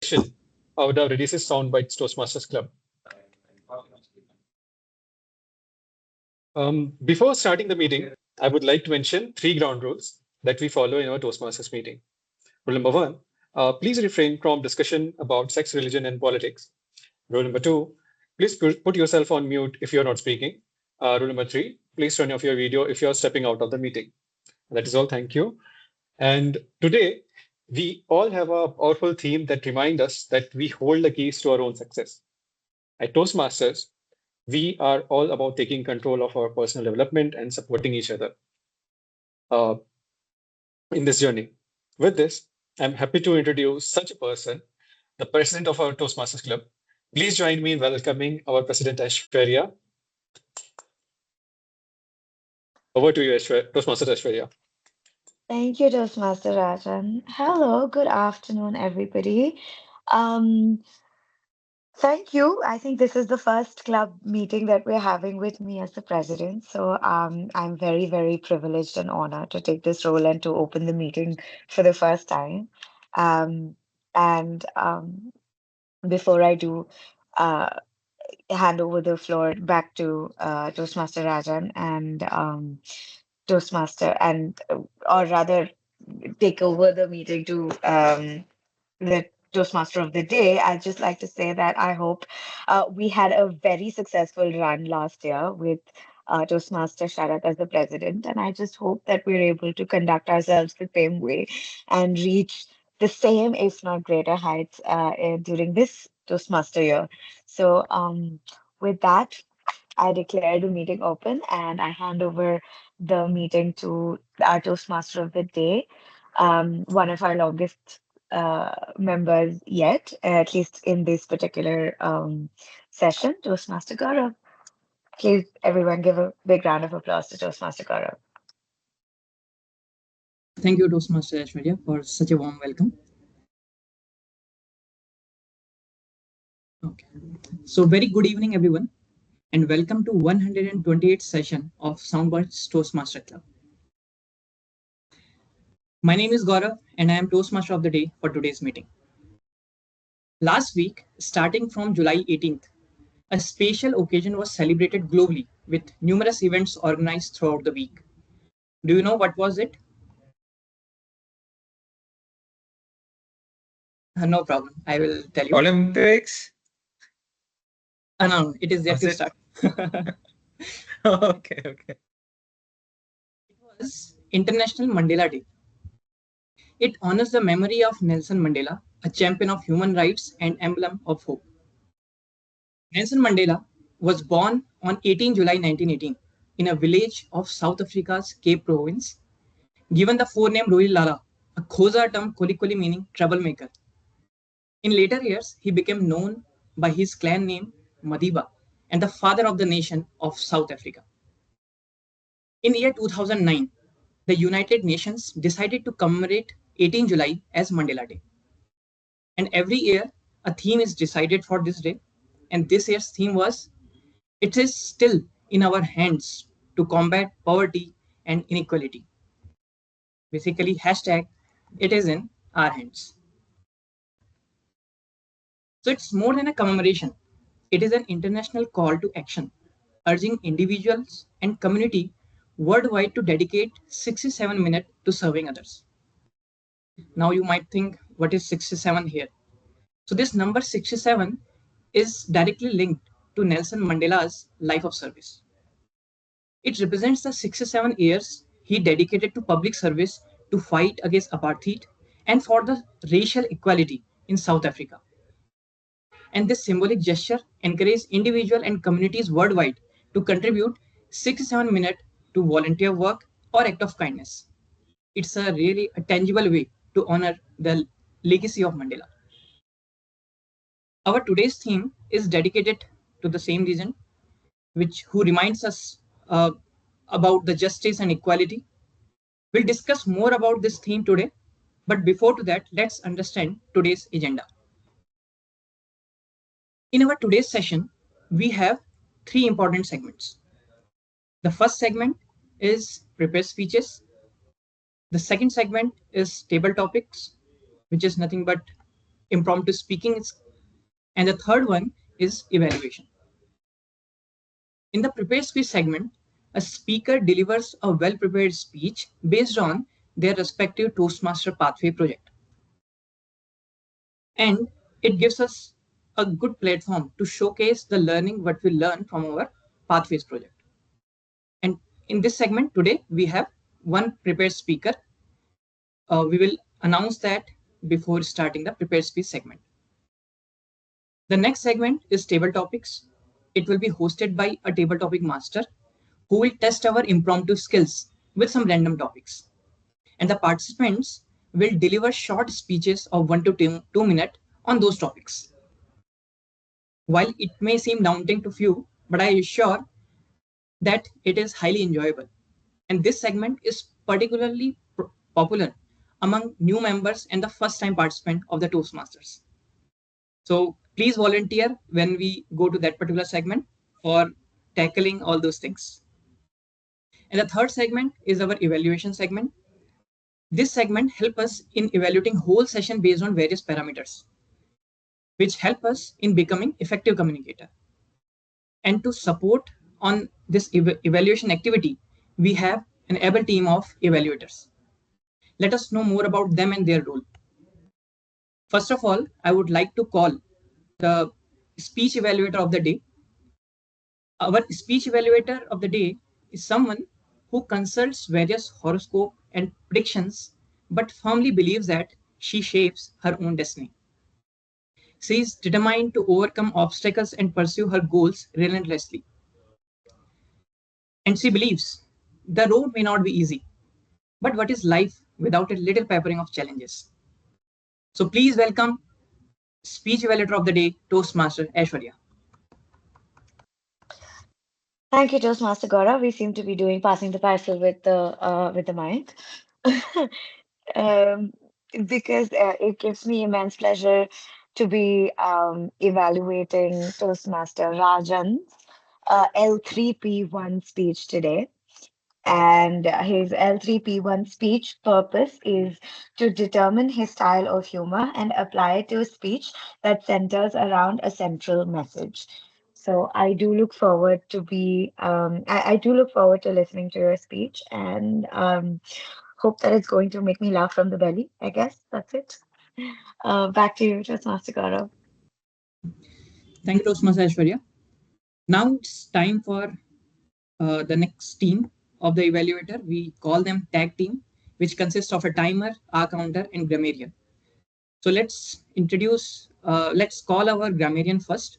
section of the Radisys SoundBytes Toastmasters Club. Before starting the meeting, I would like to mention 3 ground rules that we follow in our Toastmasters meeting. Rule number 1, please refrain from discussion about sex, religion, and politics. Rule number 2, please put yourself on mute if you're not speaking. Rule number 3, please turn off your video if you're stepping out of the meeting. That is all. Thank you. And today, we all have a powerful theme that reminds us that we hold the keys to our own success. At Toastmasters, we are all about taking control of our personal development and supporting each other in this journey. With this, I'm happy to introduce such a person, the president of our Toastmasters Club. Please join me in welcoming our president, Aishwarya. Over to you, Toastmaster Aishwarya. Thank you, Toastmaster Rajan. Hello, good afternoon, everybody. Thank you. I think this is the first club meeting that we're having with me as the president. So I'm very, very privileged and honored to take this role and to open the meeting for the first time. Um, and before I do hand over the floor back to Toastmaster Rajan and Toastmaster, and or rather take over the meeting to the Toastmaster of the day, I'd just like to say that I hope we had a very successful run last year with Toastmaster Sharat as the president. And I just hope that we're able to conduct ourselves the same way and reach the same, if not greater heights during this Toastmaster year. So with that, I declare the meeting open and I hand over the meeting to our Toastmaster of the day, one of our longest members yet, at least in this particular session, Toastmaster Gaurav. Please, everyone, give a big round of applause to Toastmaster Gaurav. Thank you, Toastmaster Aishwarya, for such a warm welcome. Okay, so very good evening, everyone, and welcome to 128th session of SoundBytes Toastmaster Club. My name is Gaurav, and I am Toastmaster of the day for today's meeting. Last week, starting from July 18th, a special occasion was celebrated globally with numerous events organized throughout the week. Do you know what was it? No problem. I will tell you. Olympics? No, it is yet to start. Okay. It was International Mandela Day. It honors the memory of Nelson Mandela, a champion of human rights and emblem of hope. Nelson Mandela was born on 18 July 1918 in a village of South Africa's Cape Province. Given the forename Rui Lara, a Xhosa term Kolikoli meaning troublemaker. In later years, he became known by his clan name Madiba and the father of the nation of South Africa. In year 2009, the United Nations decided to commemorate 18 July as Mandela Day. And every year, a theme is decided for this day. And this year's theme was, "It is still in our hands to combat poverty and inequality." Basically, hashtag, "It is in our hands." So it's more than a commemoration. It is an international call to action, urging individuals and community worldwide to dedicate 67 minutes to serving others. Now you might think, what is 67 here? So this number 67 is directly linked to Nelson Mandela's life of service. It represents the 67 years he dedicated to public service to fight against apartheid and for the racial equality in South Africa. And this symbolic gesture encourages individuals and communities worldwide to contribute 67 minutes to volunteer work or act of kindness. It's a really a tangible way to honor the legacy of Mandela. Our today's theme is dedicated to the same reason, who reminds us about the justice and equality. We'll discuss more about this theme today, but before to that, let's understand today's agenda. In our today's session, we have 3 important segments. The first segment is prepared speeches. The second segment is table topics, which is nothing but impromptu speaking, and the third one is evaluation. In the prepared speech segment, a speaker delivers a well-prepared speech based on their respective Toastmaster Pathway project. And it gives us a good platform to showcase the learning what we learn from our Pathways project. And in this segment today, we have one prepared speaker. We will announce that before starting the prepared speech segment. The next segment is table topics. It will be hosted by a table topic master who will test our impromptu skills with some random topics. And the participants will deliver short speeches of 1 to 2 minutes on those topics. While it may seem daunting to few, but I assure that it is highly enjoyable. And this segment is particularly popular among new members and the first time participant of the Toastmasters. So please volunteer when we go to that particular segment for tackling all those things. And the third segment is our evaluation segment. This segment helps us in evaluating whole session based on various parameters, which help us in becoming effective communicator. And to support on this evaluation activity, we have an able team of evaluators. Let us know more about them and their role. First of all, I would like to call the speech evaluator of the day. Our speech evaluator of the day is someone who consults various horoscope and predictions, but firmly believes that she shapes her own destiny. She is determined to overcome obstacles and pursue her goals relentlessly. And she believes the road may not be easy, but what is life without a little peppering of challenges? So please welcome speech evaluator of the day, Toastmaster Aishwarya. Thank you, Toastmaster Gaurav. We seem to be doing passing the parcel with the mic. um, because it gives me immense pleasure to be evaluating Toastmaster Rajan's L3P1 speech today. And his L3P1 speech purpose is to determine his style of humor and apply it to a speech that centers around a central message. So I do look forward to I do look forward to listening to your speech and hope that it's going to make me laugh from the belly. I guess that's it. Back to you, Toastmaster Gaurav. Thank you, Toastmaster Aishwarya. Now it's time for the next team of the evaluator. We call them tag team, which consists of a timer, R counter, and grammarian. So let's call our grammarian first.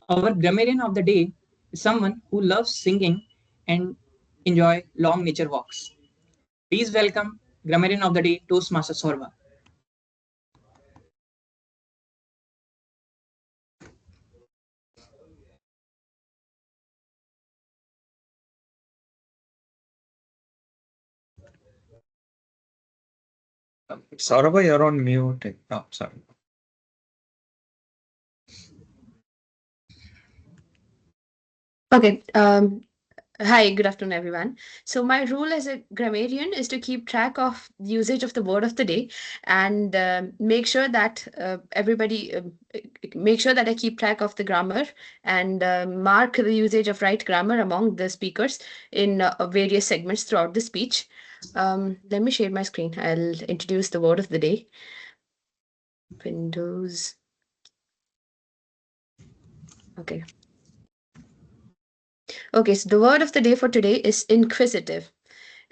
Our grammarian of the day is someone who loves singing and enjoy long nature walks. Please welcome grammarian of the day, Toastmaster Sorva. Saurabh, you're on mute. Oh, sorry. Okay. Hi, good afternoon, everyone. So my role as a grammarian is to keep track of the usage of the word of the day and make sure that make sure that I keep track of the grammar and mark the usage of right grammar among the speakers in various segments throughout the speech. Let me share my screen. I'll introduce the word of the day. Windows. Okay. Okay, so the word of the day for today is inquisitive.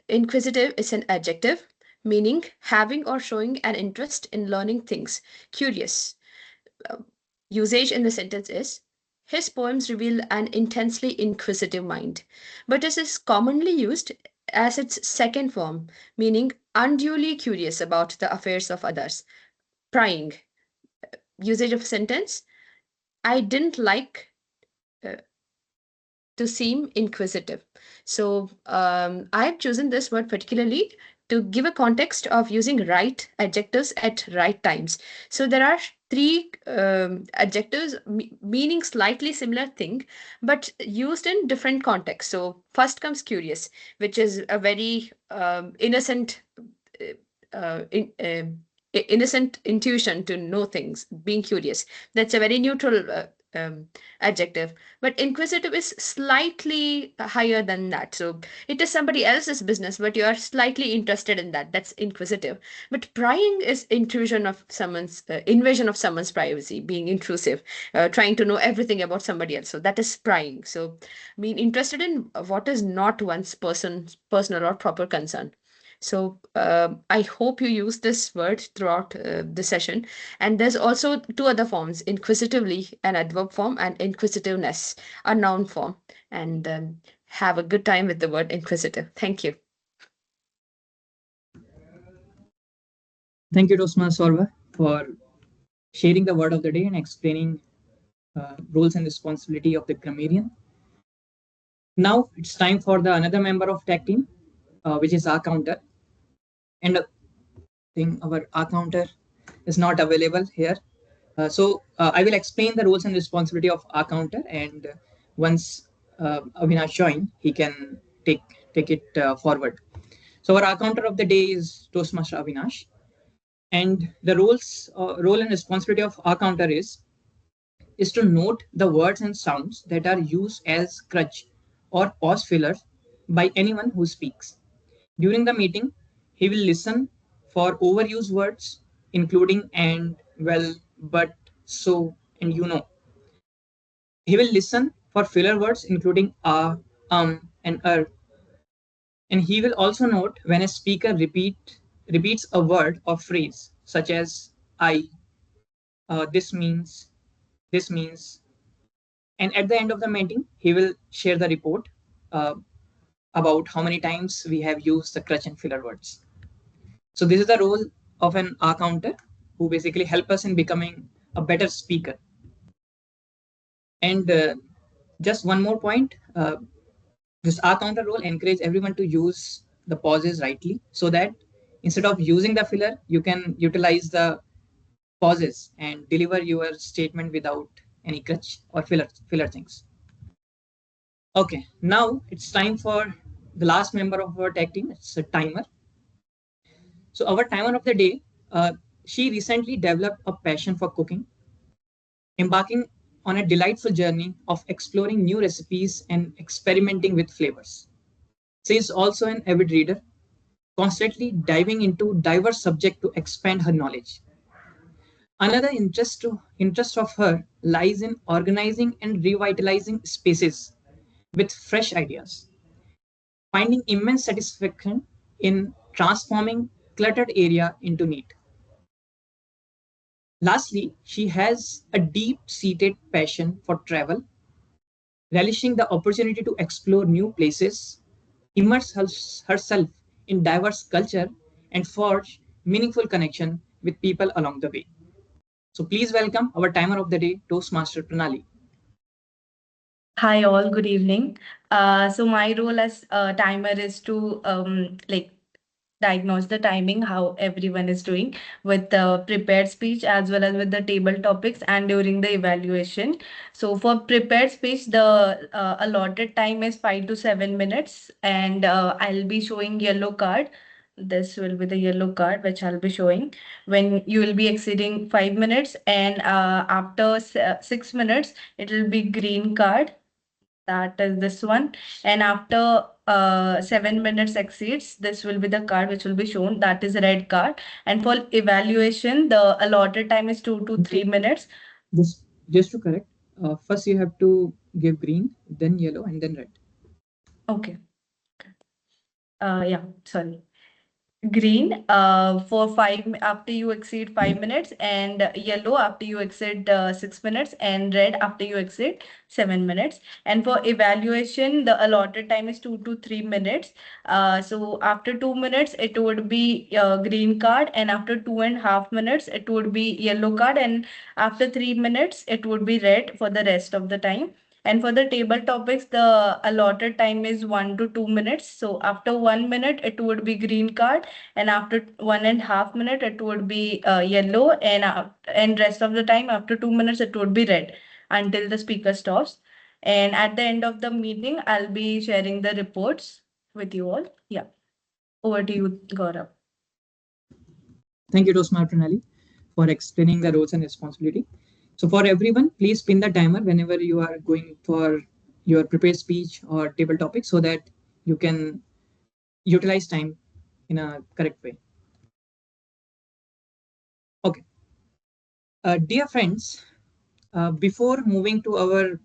Inquisitive is an adjective meaning having or showing an interest in learning things, curious. Usage in the sentence is his poems reveal an intensely inquisitive mind, but this is commonly used as its second form, meaning unduly curious about the affairs of others. Prying. Usage of sentence I didn't like to seem inquisitive. So I've chosen this word particularly to give a context of using right adjectives at right times. So there are three adjectives meaning slightly similar thing, but used in different contexts. So first comes curious, which is a very innocent innocent intuition to know things, being curious. That's a very neutral adjective. But inquisitive is slightly higher than that. So it is somebody else's business, but you are slightly interested in that. That's inquisitive. But prying is invasion of someone's privacy, being intrusive, trying to know everything about somebody else. So that is prying. So being interested in what is not one's personal or proper concern. So I hope you use this word throughout the session. And there's also two other forms: inquisitively, an adverb form, and inquisitiveness, a noun form. And have a good time with the word inquisitive. Thank you. Thank you, Tosma Sorva, for sharing the word of the day and explaining roles and responsibility of the grammarian. Now it's time for the another member of tech team, which is our counter. And I think our counter is not available here. So I will explain the roles and responsibility of our counter, and once Avinash join, he can take it forward. So our counter of the day is Toastmaster Avinash, and the role and responsibility of our counter is to note the words and sounds that are used as crutch or pause fillers by anyone who speaks. During the meeting, he will listen for overused words, including and, well, but, so, and you know. He will listen for filler words, including and and he will also note when a speaker repeats a word or phrase, such as I, this means, this means. And at the end of the meeting, he will share the report uh, about how many times we have used the crutch and filler words. So this is the role of an R counter who basically help us in becoming a better speaker. And just one more point, this R counter role encourage everyone to use the pauses rightly so that instead of using the filler, you can utilize the pauses and deliver your statement without any crutch or filler things. Okay, now it's time for the last member of our tag team. It's a timer. So our timer of the day, she recently developed a passion for cooking, embarking on a delightful journey of exploring new recipes and experimenting with flavors. She is also an avid reader, constantly diving into diverse subjects to expand her knowledge. Another interest of her lies in organizing and revitalizing spaces with fresh ideas, finding immense satisfaction in transforming cluttered area into neat. Lastly, she has a deep-seated passion for travel, relishing the opportunity to explore new places, immerse herself in diverse culture, and forge meaningful connection with people along the way. So please welcome our timer of the day, Toastmaster Pranali. Hi all, good evening. So my role as a timer is to diagnose the timing, how everyone is doing with the prepared speech as well as with the table topics and during the evaluation. So for prepared speech, the allotted time is 5 to 7 minutes, and I'll be showing yellow card. This will be the yellow card which I'll be showing when you will be exceeding 5 minutes, and after 6 minutes, it will be green card, that is this one. And after 7 minutes exceeds, this will be the card which will be shown, that is red card. And for evaluation, the allotted time is 2 to 3 minutes. Just to correct, first you have to give green, then yellow, and then red. Okay. Yeah, sorry. Green for 5 after you exceed 5 minutes, and yellow after you exceed 6 minutes, and red after you exceed 7 minutes. And for evaluation, the allotted time is 2 to 3 minutes. So after 2 minutes, it would be green card, and after 2.5 minutes, it would be yellow card, and after 3 minutes, it would be red for the rest of the time. And for the table topics, the allotted time is 1 to 2 minutes. So after 1 minute, it would be green card, and after 1.5 minute, it would be yellow, and rest of the time after 2 minutes, it would be red until the speaker stops. And at the end of the meeting, I'll be sharing the reports with you all. Yeah, over to you, Gaurav. Thank you, Tosma Pranali, for explaining the roles and responsibility. So for everyone, please pin the timer whenever you are going for your prepared speech or table topic so that you can utilize time in a correct way. Okay. Dear friends, before moving to our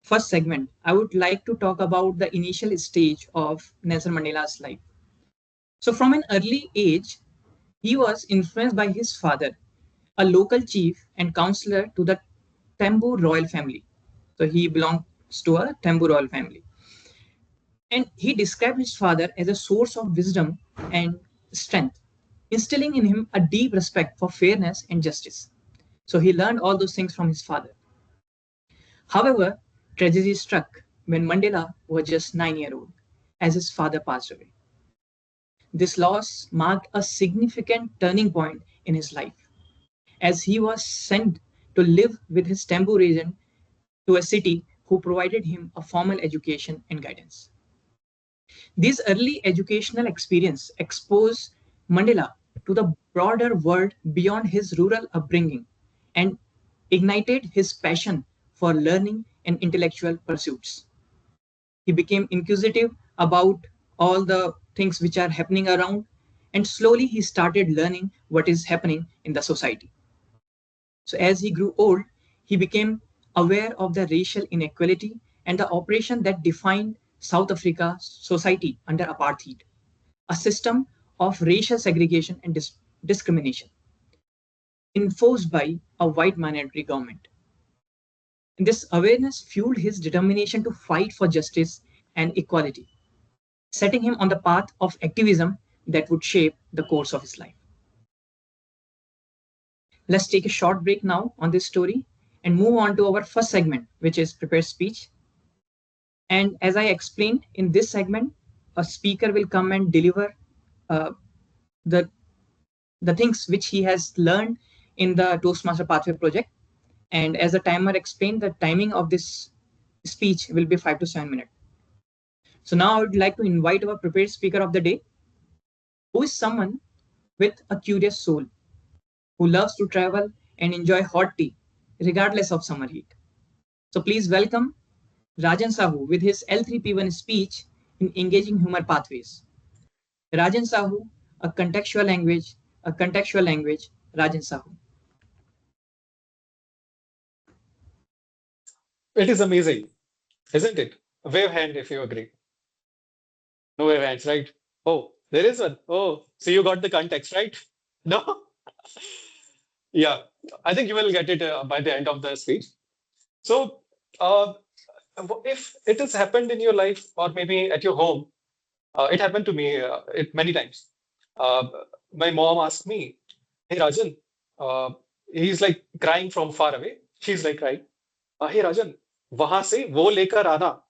first segment, I would like to talk about the initial stage of Nelson Mandela's life. So, from an early age, he was influenced by his father, a local chief and counselor to the Tambu royal family. So, he belongs to a Tambu royal family. And he described his father as a source of wisdom and strength, instilling in him a deep respect for fairness and justice. So, he learned all those things from his father. However, tragedy struck when Mandela was just 9 years old, as his father passed away. This loss marked a significant turning point in his life, as he was sent to live with his Tambu region to a city who provided him a formal education and guidance. This early educational experience exposed Mandela to the broader world beyond his rural upbringing and ignited his passion for learning and intellectual pursuits. He became inquisitive about all the things which are happening around, and slowly he started learning what is happening in the society. So, as he grew old, he became aware of the racial inequality and the oppression that defined South Africa's society under apartheid, a system of racial segregation and discrimination enforced by a white minority government. And this awareness fueled his determination to fight for justice and equality, setting him on the path of activism that would shape the course of his life. Let's take a short break now on this story and move on to our first segment, which is prepared speech. And as I explained in this segment, a speaker will come and deliver uh, the the things which he has learned in the Toastmaster Pathway project. And as the timer explained, the timing of this speech will be 5 to 7 minutes. So now I would like to invite our prepared speaker of the day, who is someone with a curious soul, who loves to travel and enjoy hot tea, regardless of summer heat. So please welcome Rajan Sahu with his L3P1 speech in engaging human pathways. Rajan Sahu, a contextual language, Rajan Sahu. It is amazing, isn't it? Wave hand if you agree. No wave hands, right? Oh, there is one. Oh, so you got the context, right? No? Yeah, I think you will get it by the end of the speech. So, uh, if it has happened in your life or maybe at your home, it happened to me it many times. Uh, my mom asked me, "Hey Rajan," uh, he's like crying from far away. She's like crying, "Hey Rajan, वहां से वो लेकर आना."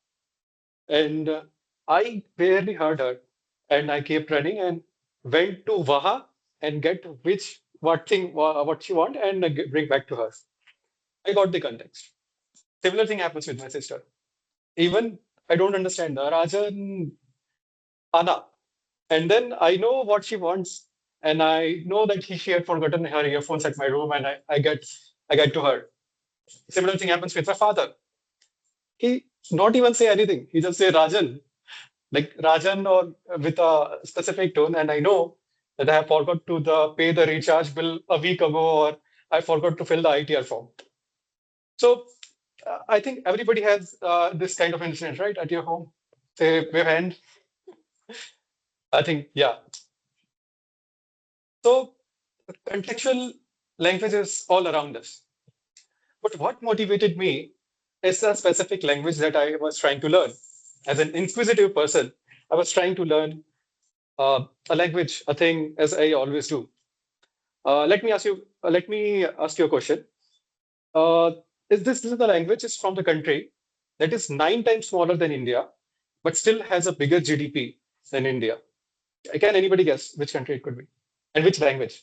And I barely heard her, and I kept running and went to Waha and get which what thing what she want and bring back to her. I got the context. Similar thing happens with my sister. Even I don't understand the Rajan Anna, and then I know what she wants, and I know that she had forgotten her earphones at my room, and I get to her. Similar thing happens with my father. He not even say anything. He just say Rajan, like Rajan or with a specific tone, and I know that I have forgot to pay the recharge bill a week ago, or I forgot to fill the ITR form. So I think everybody has this kind of incident, right, at your home. Say wave hand. I think yeah. So contextual language is all around us. But what motivated me is a specific language that I was trying to learn. As an inquisitive person, I was trying to learn a language, a thing, as I always do. Let me ask you a question. Uh, this is the language is from the country that is 9 times smaller than India, but still has a bigger GDP than India. Can anybody guess which country it could be and which language?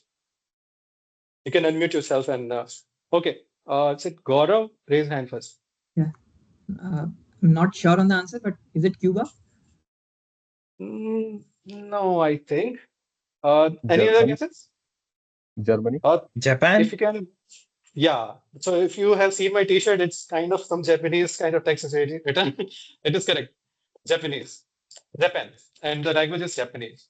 You can unmute yourself and okay. Is it Gaurav? Raise hand first. Yeah. I'm not sure on the answer, but is it Cuba? No, I think. Any other German. guesses? Germany. Japan? If you can, yeah. So if you have seen my T-shirt, it's kind of some Japanese kind of text is written. It is correct. Japanese, Japan, and the language is Japanese.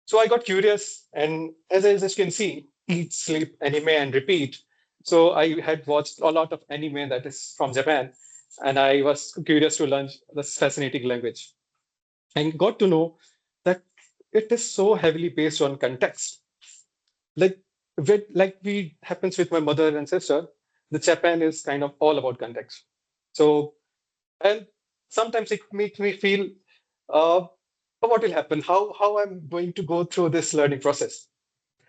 So I got curious, and as you can see, eat, sleep, anime, and repeat. So I had watched a lot of anime that is from Japan, and I was curious to learn this fascinating language, and got to know that it is so heavily based on context. Like like we happens with my mother and sister, the Japan is kind of all about context. So and sometimes it makes me feel uh, what will happen, how I'm going to go through this learning process.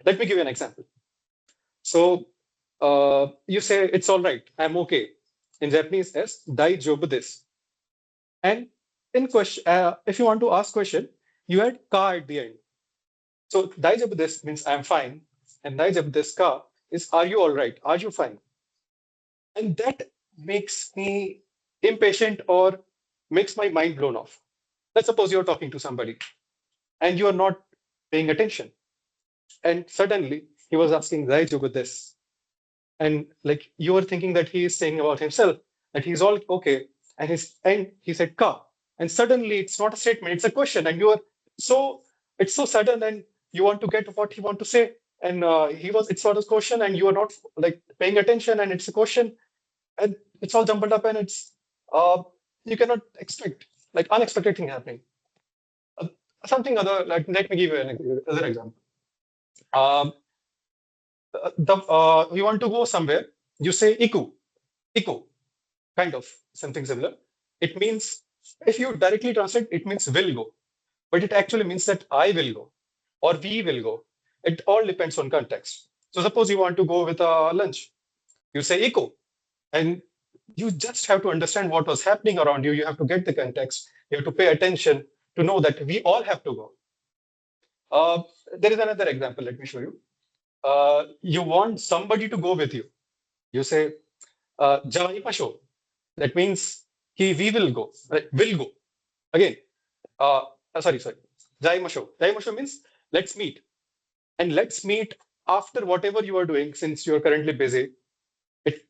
Let me give you an example. So you say it's all right, I'm okay. In Japanese, yes, daijoubu desu. And in question, if you want to ask question, you add ka at the end. So daijoubu desu means I'm fine, and daijoubu desu ka is are you all right? Are you fine? And that makes me impatient or makes my mind blown off. Let's suppose you're talking to somebody and you are not paying attention, and suddenly he was asking daijoubu desu, and like you were thinking that he is saying about himself that he's all okay, and he said ka, and suddenly it's not a statement, it's a question, and you are so it's so sudden, and you want to get what he want to say, and it's not a question, and you are not like paying attention, and it's a question, and it's all jumbled up, and it's uh you cannot expect like unexpected thing happening. Uh, Something other, like let me give you another example. um you want to go somewhere, you say iku, kind of something similar. It means, if you directly translate, it means will go, but it actually means that I will go or we will go. It all depends on context. So suppose you want to go with a lunch, you say eco, and you just have to understand what was happening around you. You have to get the context. You have to pay attention to know that we all have to go. Uh, there is another example. Let me show you. You want somebody to go with you. You say, "Jawaipasho." That means we will go, right? Will go. Again, sorry. Jaimasho. Jaimasho means let's meet. And let's meet after whatever you are doing, since you are currently busy. It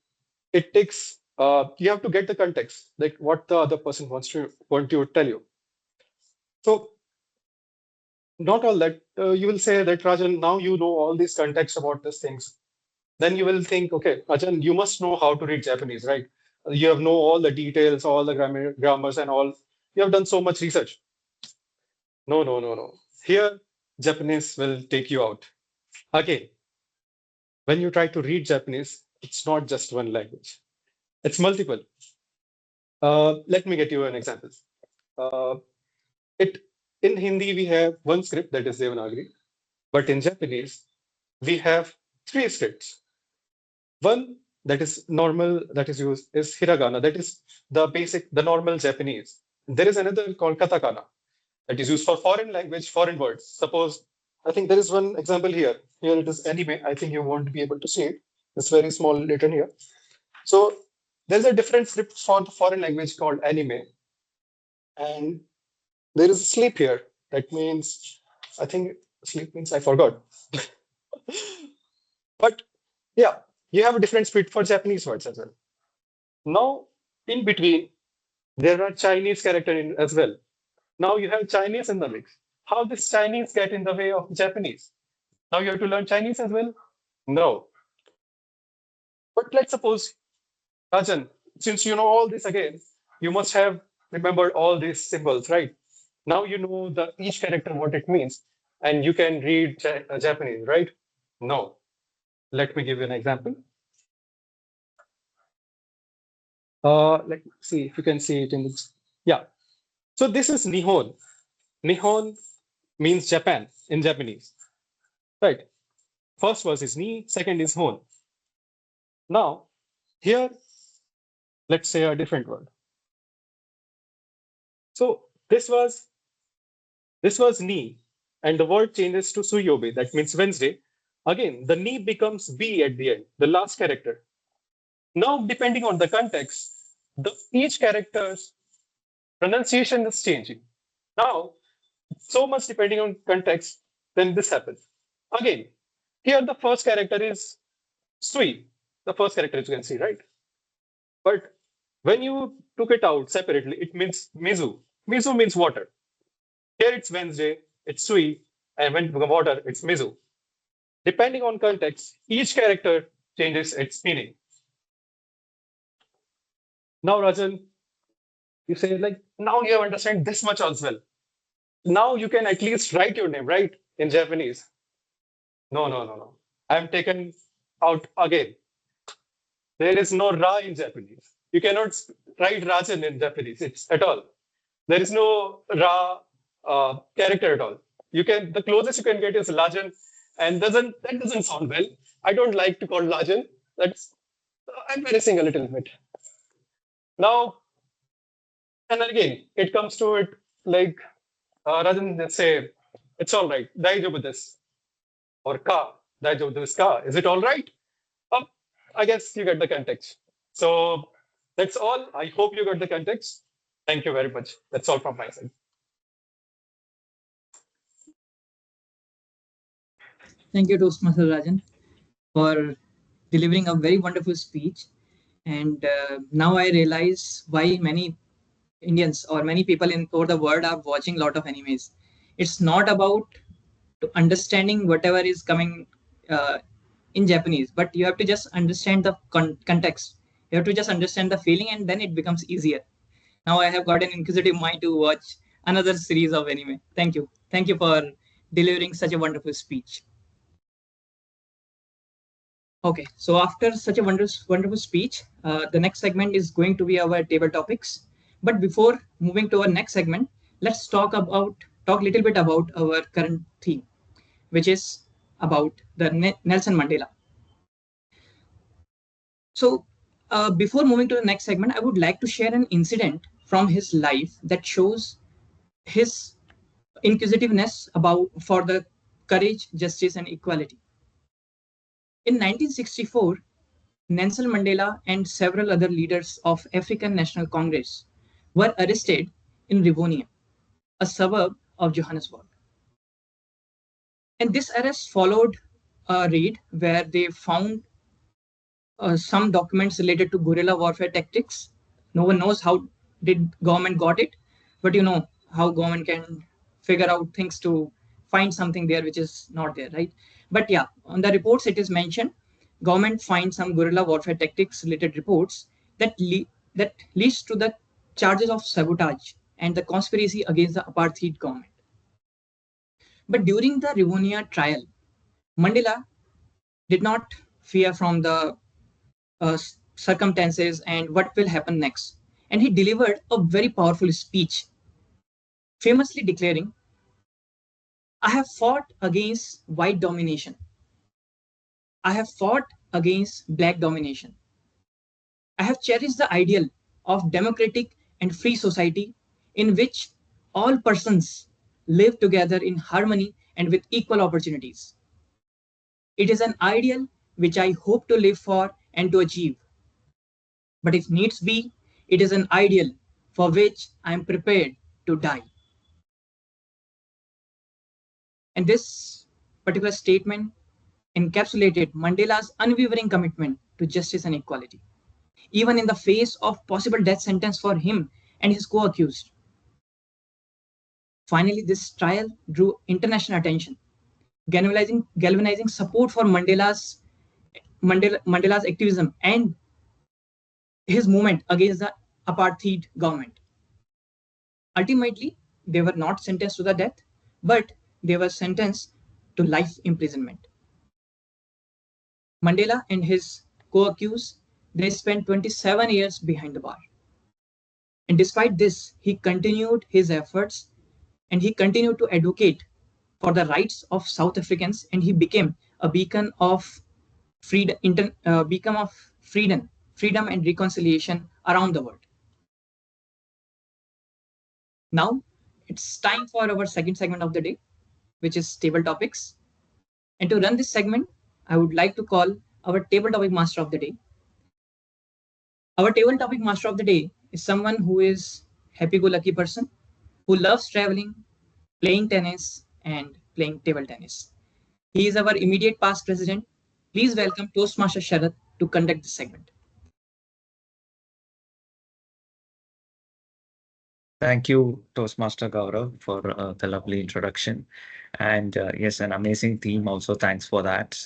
it takes you have to get the context, like what the other person want to tell you. So not all that you will say that Rajan, now you know all these context about these things. Then you will think, okay, Rajan, you must know how to read Japanese, right? You have know all the details, all the grammars and all. You have done so much research. No, no, no, no. Here, Japanese will take you out. Again, when you try to read Japanese, it's not just one language, it's multiple. Let me get you an example. Uh, it In Hindi, we have one script that is Devanagari, but in Japanese, we have three scripts. One that is normal, that is used is hiragana, that is the basic, the normal Japanese. There is another called katakana that is used for foreign language, foreign words. Suppose, I think there is one example here. Here it is anime. I think you won't be able to see it. It's very small written here. So there's a different script for the foreign language called anime. And there is sleep here. That means, I think sleep means I forgot. But yeah, you have a different script for Japanese words as well. Now, in between, there are Chinese character in as well. Now you have Chinese in the mix. How does Chinese get in the way of Japanese? Now you have to learn Chinese as well? No. But let's suppose, Rajan, since you know all this again, you must have remembered all these symbols, right? Now you know the each character what it means, and you can read Japanese, right? No. Let me give you an example. Let's see if you can see it in this. Yeah. So this is Nihon. Nihon means Japan in Japanese, right? First verse is ni, second is hon. Now, here, let's say a different word. So this was ni, and the word changes to suyobe. That means Wednesday. Again, the ni becomes b at the end, the last character. Now, depending on the context, each character's pronunciation is changing. Now, so much depending on context, then this happens. Again, Here, the first character is Sui. The first character you can see, right? But when you took it out separately, it means Mizu. Mizu means water. Here it's Wednesday, it's Sui, and when water, it's Mizu. Depending on context, each character changes its meaning. Now, Rajan, you say like, now you have understand this much as well. Now you can at least write your name, right? In Japanese. No, no, no, no. I am taken out again. There is no Ra in Japanese. You cannot write Rajan in Japanese. It's at all. There is no Ra character at all. You can the closest you can get is Lajan, and that doesn't sound well. I don't like to call Lajan. That's embarrassing a little bit. Now, and again, it comes to it like Rajan, let's say, it's all right. Daijobu desu. Or ka. Daijobu desu ka. Is it all right? Um, I guess you get the context. So that's all. I hope you got the context. Thank you very much. That's all from my side. Thank you, Toastmaster Rajan, for delivering a very wonderful speech. And now I realize why many Indians or many people in over the world are watching a lot of animes. It's not about understanding whatever is coming in Japanese, but you have to just understand the context. You have to just understand the feeling, and then it becomes easier. Now I have got an inquisitive mind to watch another series of anime. Thank you. Thank you for delivering such a wonderful speech. Okay, so after such a wonderful speech, the next segment is going to be our table topics. But before moving to our next segment, let's talk a little bit about our current theme, which is about the Nelson Mandela. So before moving to the next segment, I would like to share an incident from his life that shows his inquisitiveness for the courage, justice, and equality. In 1964, Nelson Mandela and several other leaders of African National Congress were arrested in Rivonia, a suburb of Johannesburg. And this arrest followed a raid where they found some documents related to guerrilla warfare tactics. No one knows how did government got it, but you know how government can figure out things to find something there which is not there, right? But yeah, on the reports it is mentioned government finds some guerrilla warfare tactics related reports that leads to the charges of sabotage and the conspiracy against the apartheid government. But during the Rivonia trial, Mandela did not fear from the uh, circumstances and what will happen next. And he delivered a very powerful speech, famously declaring, I have fought against white domination. I have fought against black domination. I have cherished the ideal of democratic and free society in which all persons live together in harmony and with equal opportunities. It is an ideal which I hope to live for and to achieve. But if needs be, it is an ideal for which I am prepared to die. And this particular statement encapsulated Mandela's unwavering commitment to justice and equality, even in the face of possible death sentence for him and his co-accused. Finally, this trial drew international attention, galvanizing support for Mandela's activism and his movement against the apartheid government. Ultimately, they were not sentenced to the death, but they were sentenced to life imprisonment. Mandela and his co-accused, they spent 27 years behind the bar. And despite this, he continued his efforts and he continued to advocate for the rights of South Africans, and he became a beacon of freedom, freedom and reconciliation around the world. Now it's time for our second segment of the day, which is table topics. And to run this segment, I would like to call our table topic master of the day. Our table topic master of the day is someone who is happy-go-lucky person who loves traveling, playing tennis, and playing table tennis. He is our immediate past president. Please welcome Toastmaster Sharad to conduct this segment. Thank you, Toastmaster Gaurav, for the lovely introduction. And yes, an amazing theme also. Thanks for that.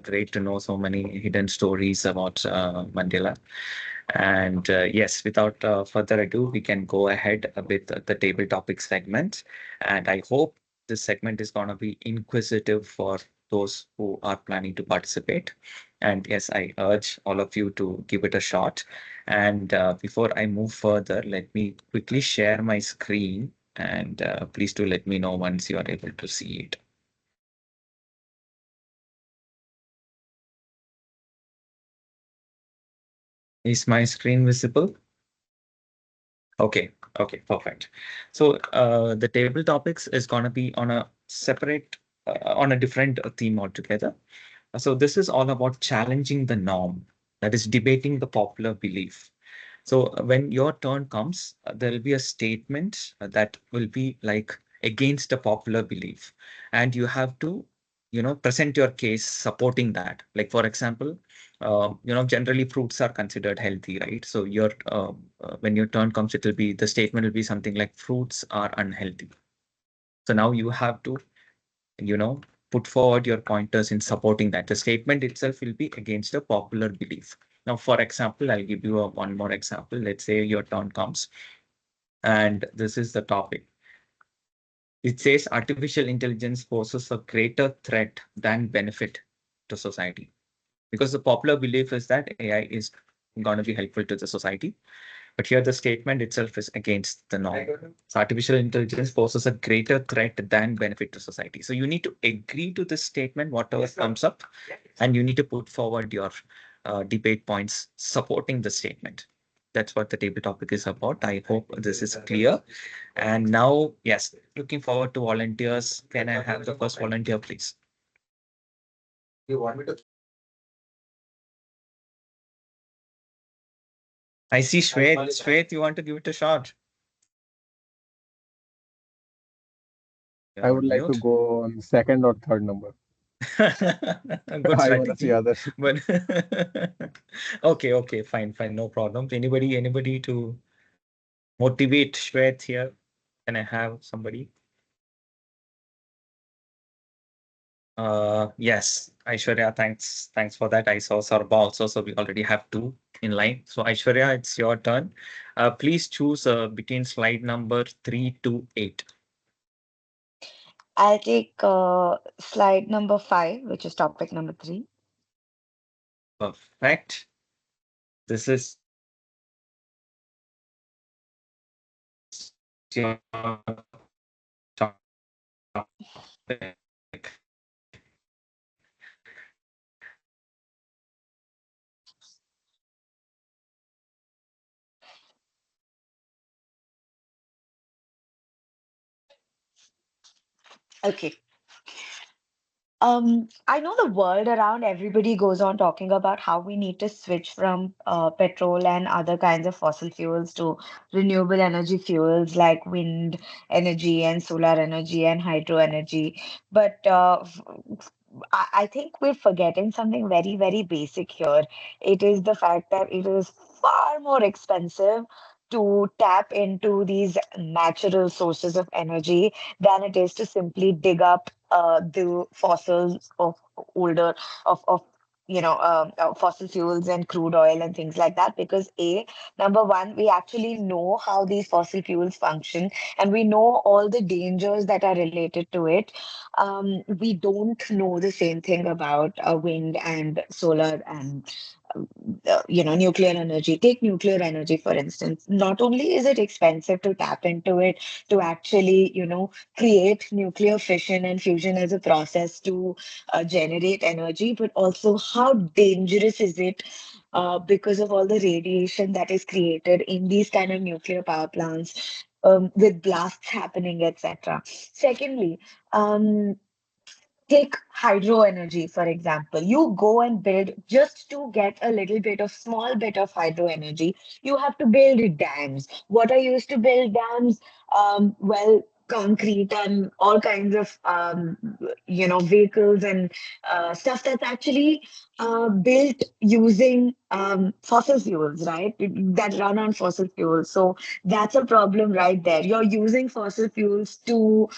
Great to know so many hidden stories about Mandela. And yes, without further ado, we can go ahead with the table topic segment. And I hope this segment is going to be inquisitive for those who are planning to participate. And yes, I urge all of you to give it a shot. And before I move further, let me quickly share my screen. And please do let me know once you are able to see it. Is my screen visible? Okay, okay, perfect. So the table topics is going to be on a separate, on a different theme altogether. So this is all about challenging the norm, that is debating the popular belief. So when your turn comes, there will be a statement that will be like against a popular belief, and you have to, present your case supporting that. Like for example, generally fruits are considered healthy, right? So your when your turn comes, it will be the statement will be something like fruits are unhealthy. So now you have to, you know, put forward your pointers in supporting that. The statement itself will be against a popular belief. Now, for example, I'll give you one more example. Let's say your turn comes, and this is the topic. It says artificial intelligence poses a greater threat than benefit to society. Because the popular belief is that AI is going to be helpful to the society. But here the statement itself is against the norm. So artificial intelligence poses a greater threat than benefit to society. So you need to agree to this statement, whatever comes up, and you need to put forward your debate points supporting the statement. That's what the table topic is about. I hope this is clear. And now, yes, looking forward to volunteers. Can I have the first volunteer, please? I see Shwet. Shwet, you want to give it a shot? I You're would on like to mute. go on second or third number. Good I want to see strategy. others. But okay, okay, fine, fine, no problem. Anybody to motivate Shwet here? Can I have somebody? Yes, Aishwarya, thanks for that. I saw Sarba also, so we already have two in line. So Aishwarya, it's your turn. Please choose between slide number 3 to 8. I'll take slide number 5, which is topic number 3. Perfect. This is your topic. Okay. I know the world around everybody goes on talking about how we need to switch from petrol and other kinds of fossil fuels to renewable energy fuels like wind energy and solar energy and hydro energy. But I think we're forgetting something very, very basic here. It is the fact that it is far more expensive to tap into these natural sources of energy than it is to simply dig up the fossils of older of fossil fuels and crude oil and things like that, because number one, we actually know how these fossil fuels function and we know all the dangers that are related to it. We don't know the same thing about wind and solar and nuclear energy. Take nuclear energy, for instance. Not only is it expensive to tap into it, to actually, create nuclear fission and fusion as a process to generate energy, but also how dangerous is it because of all the radiation that is created in these kind of nuclear power plants, with blasts happening, etc. Secondly, take hydro energy, for example. You go and build just to get a little bit of small bit of hydro energy. You have to build dams. What are used to build dams? Well, concrete and all kinds of vehicles and stuff that's actually built using fossil fuels, right? That run on fossil fuels. So that's a problem right there. You're using fossil fuels to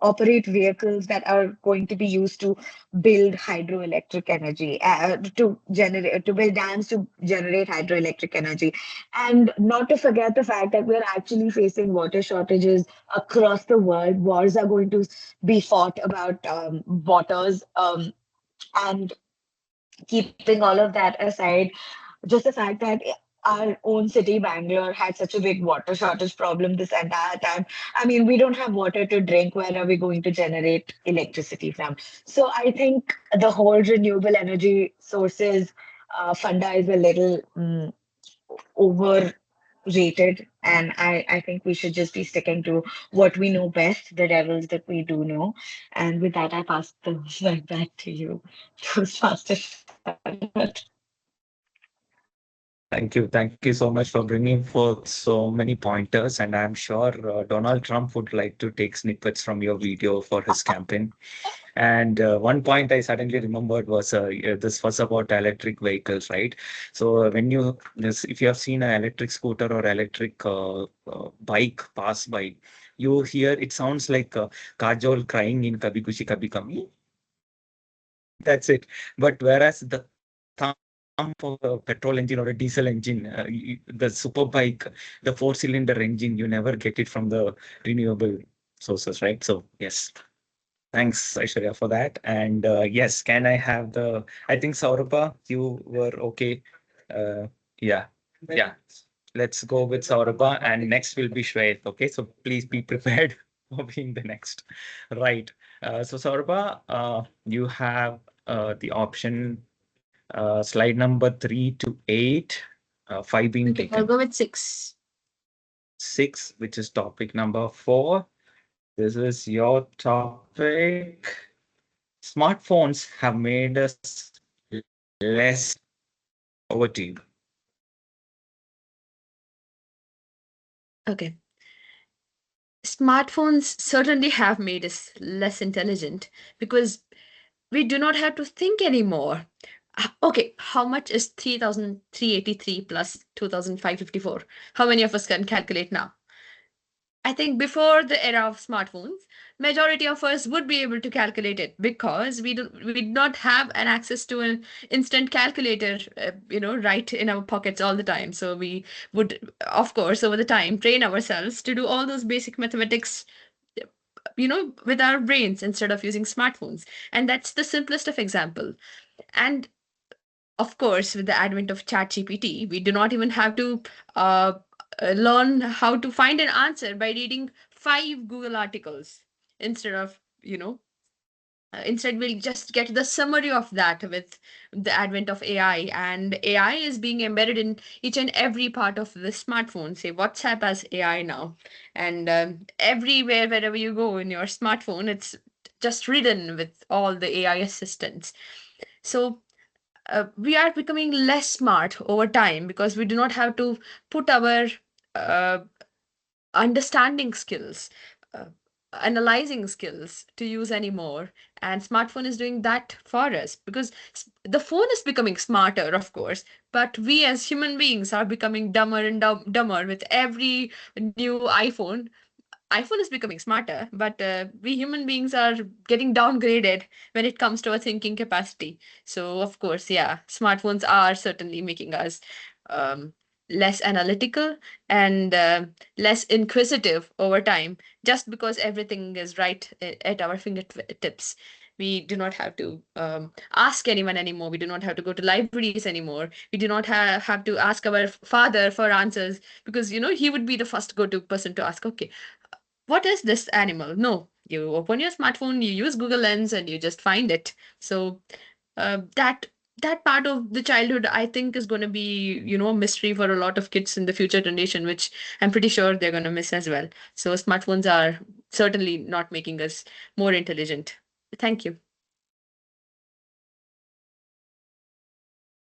operate vehicles that are going to be used to build hydroelectric energy, to build dams to generate hydroelectric energy. And not to forget the fact that we're actually facing water shortages across the world. Wars are going to be fought about waters, and keeping all of that aside, just the fact that our own city, Bangalore, had such a big water shortage problem this entire time. I mean, we don't have water to drink. Where are we going to generate electricity from? So I think the whole renewable energy sources funda is a little overrated. And I think we should just be sticking to what we know best, the devils that we do know. And with that, I pass the mic back to you, Toastmaster Sharad. Thank you so much for bringing forth so many pointers, and I'm sure Donald Trump would like to take snippets from your video for his campaign. And one point I suddenly remembered was this was about electric vehicles, right? So if you have seen an electric scooter or electric bike pass by, you hear it sounds like Kajol crying in Kabhi Khushi Kabhi Gum. That's it. But whereas the thump of a petrol engine or a diesel engine, the super bike, the four-cylinder engine, you never get it from the renewable sources, right? So yes. Thanks, Aishwarya, for that. And yes, can I have I think Saurabha, you were okay. Uh, yeah, yeah. Let's go with Saurabha, and next will be Shwet. Okay, so please be prepared for being the next. Right. So Saurabha, you have the option slide number 3 to 8, 5 being Okay, I'll taken. go with 6. 6, which is topic number 4. This is your topic. Smartphones have made us less. Over to you. Okay. Smartphones certainly have made us less intelligent because we do not have to think anymore. Okay, how much is 3,383 plus 2,554? How many of us can calculate now? I think before the era of smartphones, majority of us would be able to calculate it because we did not have an access to an instant calculator, right in our pockets all the time. So we would, of course, over the time, train ourselves to do all those basic mathematics, with our brains instead of using smartphones. And that's the simplest of example. And of course, with the advent of ChatGPT, we do not even have to uh, learn how to find an answer by reading 5 Google articles instead of, instead we'll just get the summary of that with the advent of AI. And AI is being embedded in each and every part of the smartphone. Say WhatsApp has AI now, and everywhere, wherever you go in your smartphone, it's just ridden with all the AI assistants. So we are becoming less smart over time because we do not have to put our uh, understanding skills, uh, analyzing skills to use anymore. And smartphone is doing that for us because the phone is becoming smarter, of course, but we as human beings are becoming dumber and dumber with every new iPhone is becoming smarter, but we human beings are getting downgraded when it comes to our thinking capacity. So, of course, yeah, smartphones are certainly making us um, less analytical and less inquisitive over time, just because everything is right at our fingertips. We do not have to ask anyone anymore. We do not have to go to libraries anymore. We do not have to ask our father for answers because, he would be the first go-to person to ask, okay, what is this animal? No, you open your smartphone, you use Google Lens, and you just find it. So that part of the childhood, I think, is going to be a mystery for a lot of kids in the future generation, which I'm pretty sure they're going to miss as well. So smartphones are certainly not making us more intelligent. Thank you.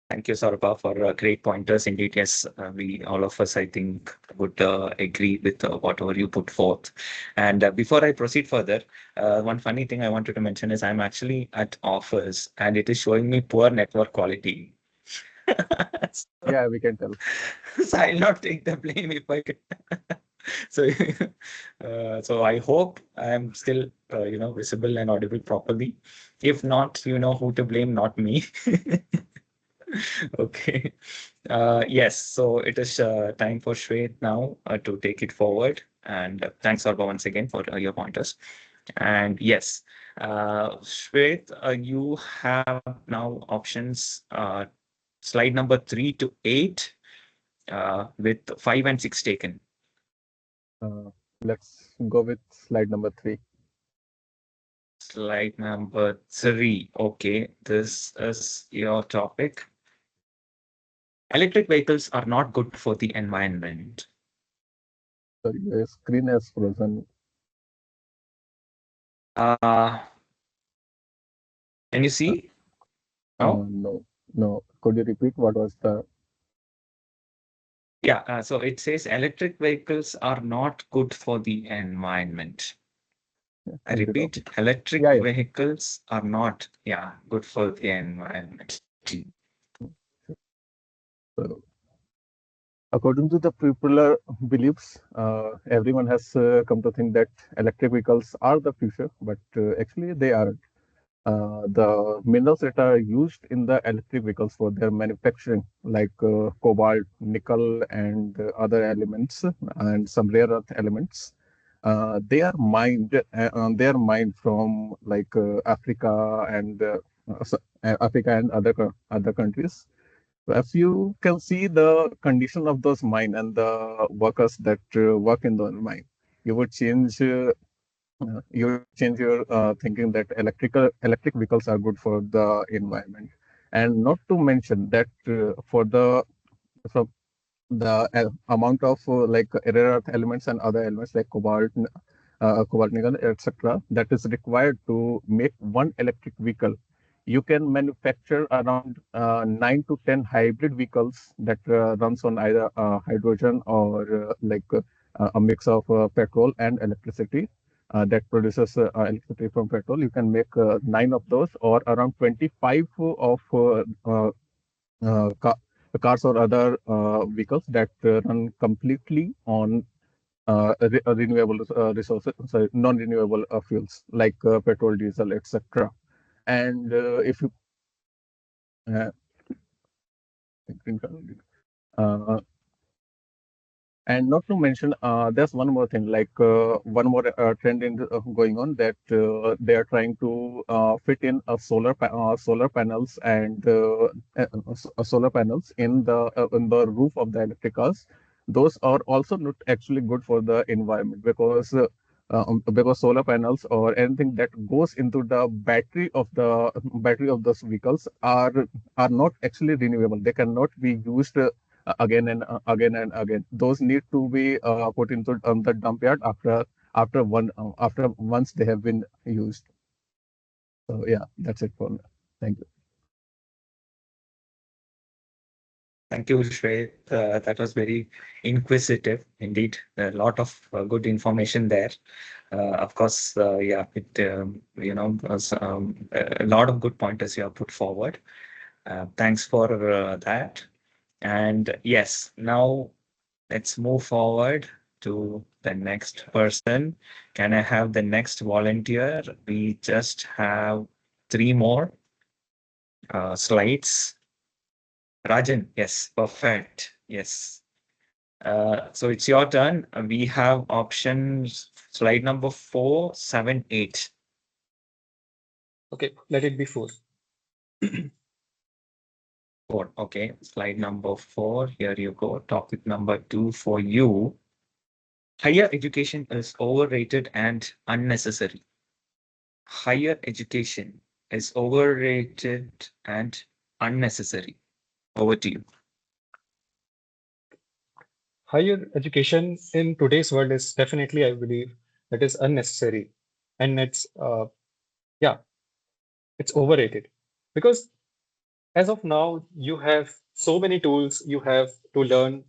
Thank you, Saurabh, for great pointers. Indeed, yes, we all of us, I think, would agree with whatever you put forth. And before I proceed further, one funny thing I wanted to mention is I'm actually at office and it is showing me poor network quality. Yeah, we can tell. So I'll not take the blame if I can. So, so I hope I am still, visible and audible properly. If not, you know who to blame, not me. Okay. Yes, so it is time for Shwet now to take it forward. And thanks, Arba, once again for your pointers. And yes, Shwet, you have now options slide number 3 to 8 with 5 and 6 taken. Let's go with slide number 3. Slide number 3. Okay, this is your topic. Electric vehicles are not good for the environment. Sorry, the screen has frozen. Can you see? No? No. Could you repeat what was the? Yeah, so it says electric vehicles are not good for the environment. I Is it repeat, okay? electric Yeah. vehicles are not, good for the environment. So, according to the popular beliefs, everyone has come to think that electric vehicles are the future, but actually they aren't. The minerals that are used in the electric vehicles for their manufacturing, like cobalt, nickel, and other elements, and some rare earth elements, they are mined. They are mined from like Africa and other countries. If you can see the condition of those mine and the workers that work in the mine, you would change. You would change your thinking that electric vehicles are good for the environment, and not to mention that for the amount of like rare earth elements and other elements like cobalt, nickel, etc., that is required to make one electric vehicle. You can manufacture around 9 to 10 hybrid vehicles that runs on either hydrogen or a mix of petrol and electricity that produces electricity from petrol. You can make 9 of those, or around 25 of uh, ca- cars or other vehicles that run completely on renewable resources, sorry, non-renewable fuels like petrol, diesel, etc. And if you uh, uh, And not to mention, there's one more thing, like one more trend going on, that they are trying to fit in a solar panels and solar panels in the roof of the electric cars. Those are also not actually good for the environment, because solar panels or anything that goes into the battery of those vehicles are not actually renewable. They cannot be used again and again. Those need to be put into the dump yard after once they have been used. So yeah, that's it for me. Thank you. Thank you, Shwet. That was very inquisitive indeed. A lot of good information there. Of course, it was a lot of good pointers you have put forward. Thanks for that. And yes, now let's move forward to the next person. Can I have the next volunteer? We just have 3 more slides. Rajan, yes, perfect. Yes. So it's your turn. We have options, slide number 4, 7, 8. Okay, let it be 4. 4. Okay, slide number 4. Here you go. Topic number 2 for you. Higher education is overrated and unnecessary. Higher education is overrated and unnecessary. Over to you. Higher education in today's world is definitely, I believe, that is unnecessary, and it's overrated, because as of now, you have so many tools you have to learn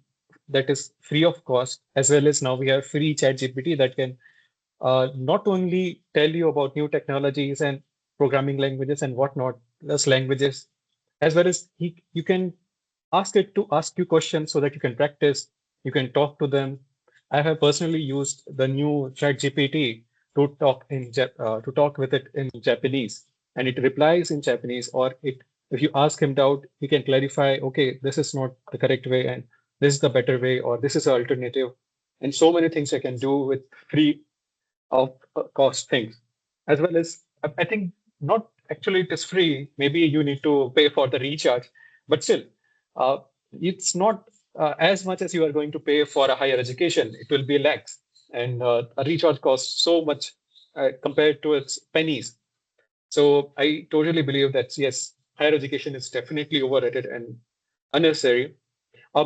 that is free of cost, as well as now we have free chat GPT that can not only tell you about new technologies and programming languages and whatnot, plus languages, as well as you can ask it to ask you questions so that you can practice, you can talk to them. I have personally used the new chat GPT to talk with it in Japanese, and it replies in Japanese, or it if you ask him doubt, he can clarify, okay, this is not the correct way, and this is the better way, or this is an alternative, and so many things I can do with free of cost things, as well as I think not actually it is free. Maybe you need to pay for the recharge, but still, uh, it's not as much as you are going to pay for a higher education. It will be lakhs, and a recharge costs so much compared to its pennies. So I totally believe that yes, higher education is definitely overrated and unnecessary.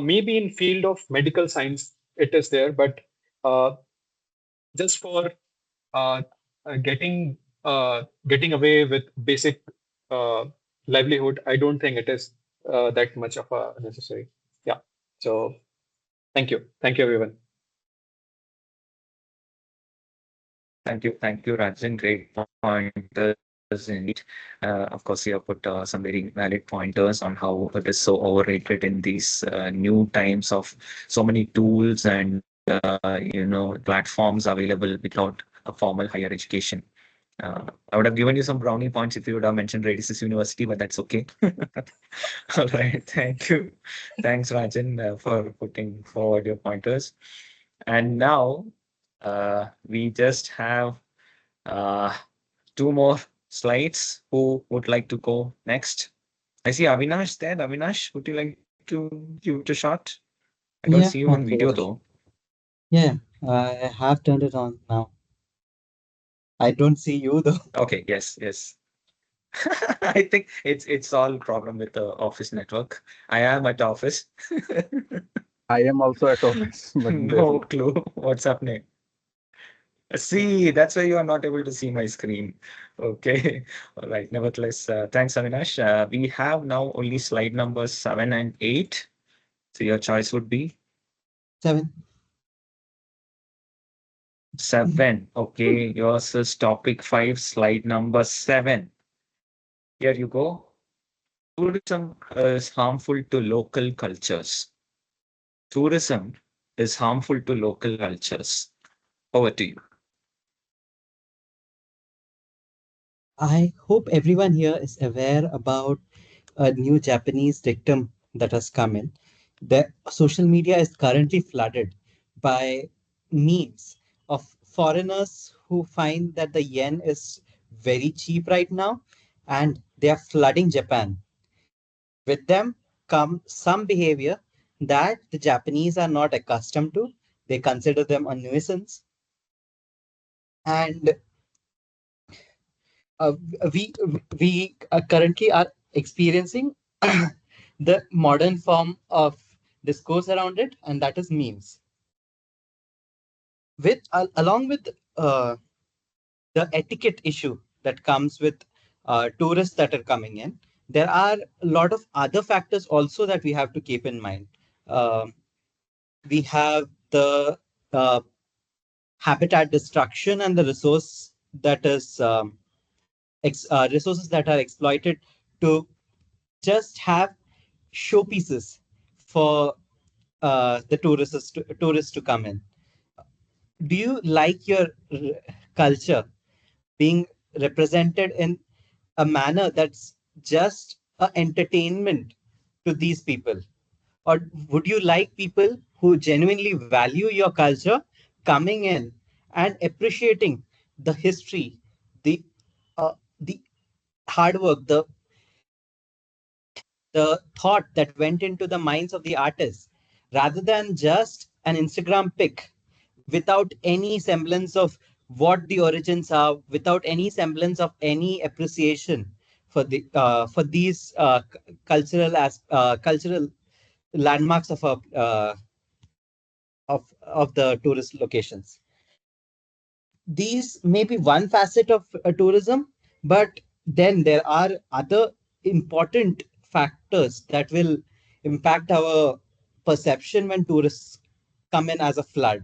Maybe in field of medical science it is there, but uh, just for uh, getting away with basic uh, livelihood, I don't think it is that much of a necessary. Yeah. So thank you, everyone. Thank you, Rajan. Great pointers indeed. Of course, you have put some very valid pointers on how it is so overrated in these new times of so many tools and platforms available without a formal higher education. I would have given you some brownie points if you would have mentioned Radisys University, but that's okay. All right, thank you. Thanks, Rajan, for putting forward your pointers. And now we just have uh, two more slides. Who would like to go next? I see Avinash there. Avinash, would you like to give it a shot? I don't see Yeah, you in of video course. though. Yeah, I have turned it on now. I don't see you though. Okay, yes, yes. I think it's all problem with the office network. I am at office. I am also at office, but there's No clue what's happening. See, that's why you are not able to see my screen. Okay. All right. Nevertheless, thanks, Avinash. We have now only slide numbers 7 and 8. So your choice would be 7. 7. Okay. Yours is topic 5, slide number 7. Here you go. Tourism is harmful to local cultures. Tourism is harmful to local cultures. Over to you. I hope everyone here is aware about a new Japanese dictum that has come in. The social media is currently flooded by memes of foreigners who find that the yen is very cheap right now and they are flooding Japan. With them come some behavior that the Japanese are not accustomed to. They consider them a nuisance. And uh, we currently are experiencing the modern form of discourse around it, and that is memes. With along with uh, the etiquette issue that comes with tourists that are coming in, there are a lot of other factors also that we have to keep in mind. Um we have the uh, habitat destruction and the that is resources that are exploited to just have showpieces for tourists to come in. Do you like your culture being represented in a manner that's just a entertainment to these people? Or would you like people who genuinely value your culture coming in and appreciating the history, the the hard work, the thought that went into the minds of the artists, rather than just an Instagram pic without any semblance of what the origins are, without any semblance of any appreciation for these cultural landmarks of the tourist locations. These may be one facet of tourism, but then there are other important factors that will impact our perception when tourists come in as a flood.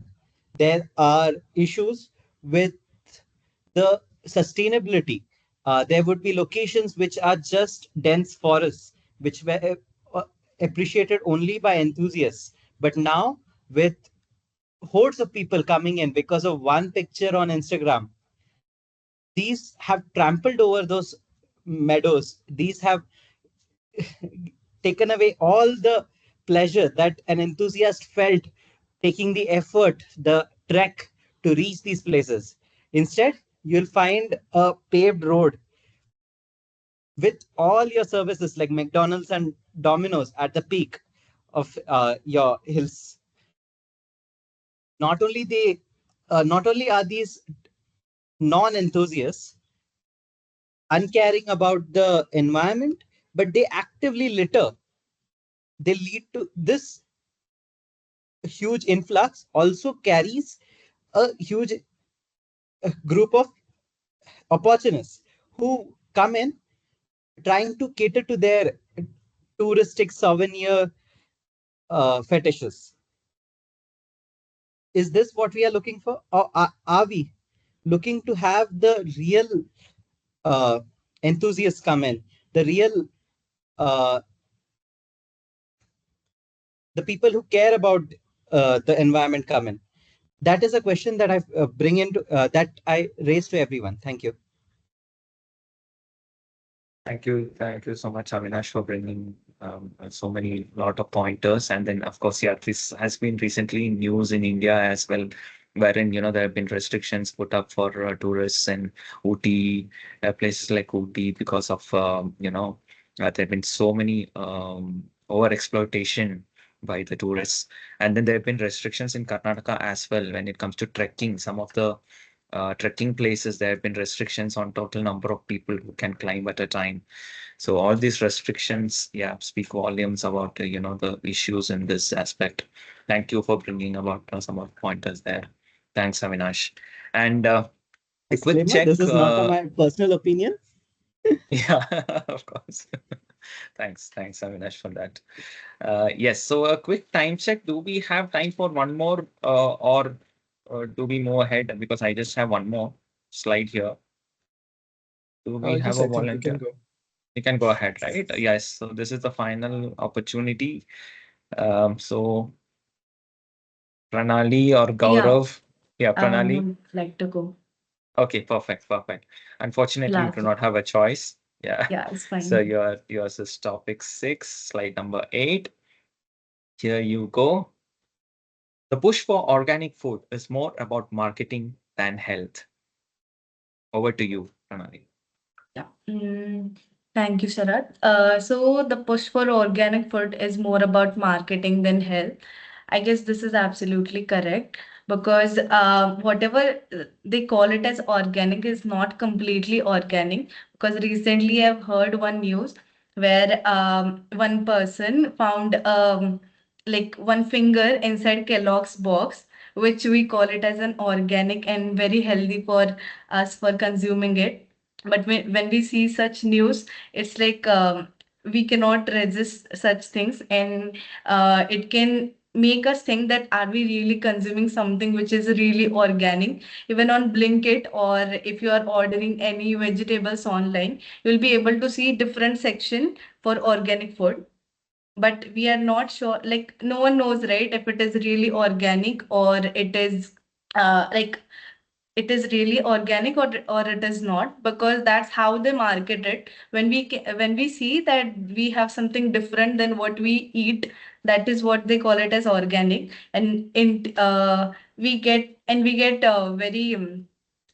There are issues with the sustainability. There would be locations which are just dense forests, which were uh, appreciated only by enthusiasts. But now, with hordes of people coming in because of one picture on Instagram, these have trampled over those meadows. These have taken away all the pleasure that an enthusiast felt taking the effort, the trek to reach these places. Instead, you'll find a paved road with all your services like McDonald's and Domino's at the peak of your hills. Not only they, not only are these non-enthusiasts uncaring about the environment, but they actively litter. They lead to this huge influx. Also carries a huge group of opportunists who come in trying to cater to their touristic souvenir fetishes. Is this what we are looking for, or are we looking to have the real uh, enthusiasts come in, the real uh, the people who care about the environment come in? That is a question that I bring into that I raise to everyone. Thank you. Thank you so much, Avinash, for bringing so many lot of pointers. And then, of course, yeah, this has been recently in news in India as well, wherein there have been restrictions put up for tourists in Ooty, places like Ooty, because of there have been so many over exploitation by the tourists. And then there have been restrictions in Karnataka as well when it comes to trekking. Some of the trekking places, there have been restrictions on total number of people who can climb at a time. So all these restrictions, yeah, speak volumes about the issues in this aspect. Thank you for bringing about some of the pointers there. Thanks, Avinash. And a quick Disclaimer: check. this is not my personal opinion. Yeah, of course. Thanks, Avinash, for that. Yes, so a quick time check. Do we have time for one more, or do we move ahead? Because I just have one more slide here. Do we have Yes, a I think we can volunteer? go. You can go ahead, right? Yes. So this is the final opportunity. So Pranali or Yeah, Gaurav? Yeah, I Pranali. would like to go Okay, perfect. Unfortunately, you do last. not have a choice. Yeah. Yeah, it's So fine. yours is topic 6, slide number 8. Here you go. The push for organic food is more about marketing than health. Over to you, Pranali. Yeah. Thank you, Sharat. So the push for organic food is more about marketing than health. I guess this is absolutely correct because whatever they call it as organic is not completely organic. Because recently I've heard one news where one person found like one finger inside Kellogg's box, which we call it as an organic and very healthy for us for consuming it. But when we see such news, it's like we cannot resist such things, and it can make us think that are we really consuming something which is really organic. Even on Blinkit, or if you are ordering any vegetables online, you'll be able to see different section for organic food, but we are not sure, like no one knows, right, if it is really organic or it is like it is really organic or it is not, because that's how they market it. When we see that we have something different than what we eat, that is what they call it as organic. And we get very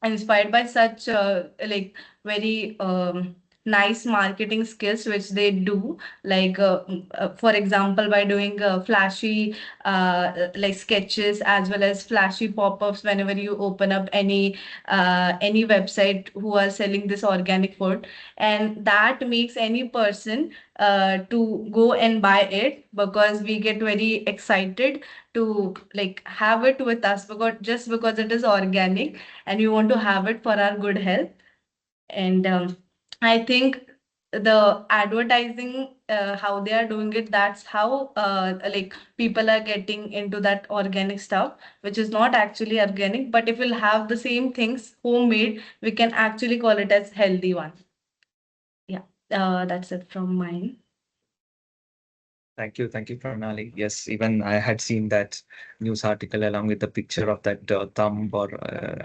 inspired by such like very nice marketing skills which they do, like for example, by doing flashy like sketches as well as flashy pop-ups whenever you open up any website who are selling this organic food, and that makes any person to go and buy it, because we get very excited to like have it with us, because just because it is organic and we want to have it for our good health. And I think the advertising, how they are doing it, that's how like people are getting into that organic stuff, which is not actually organic. But if we'll have the same things homemade, we can actually call it as healthy one. Yeah, that's it from mine. Thank you, Pranali. Yes, even I had seen that news article along with the picture of that thumb or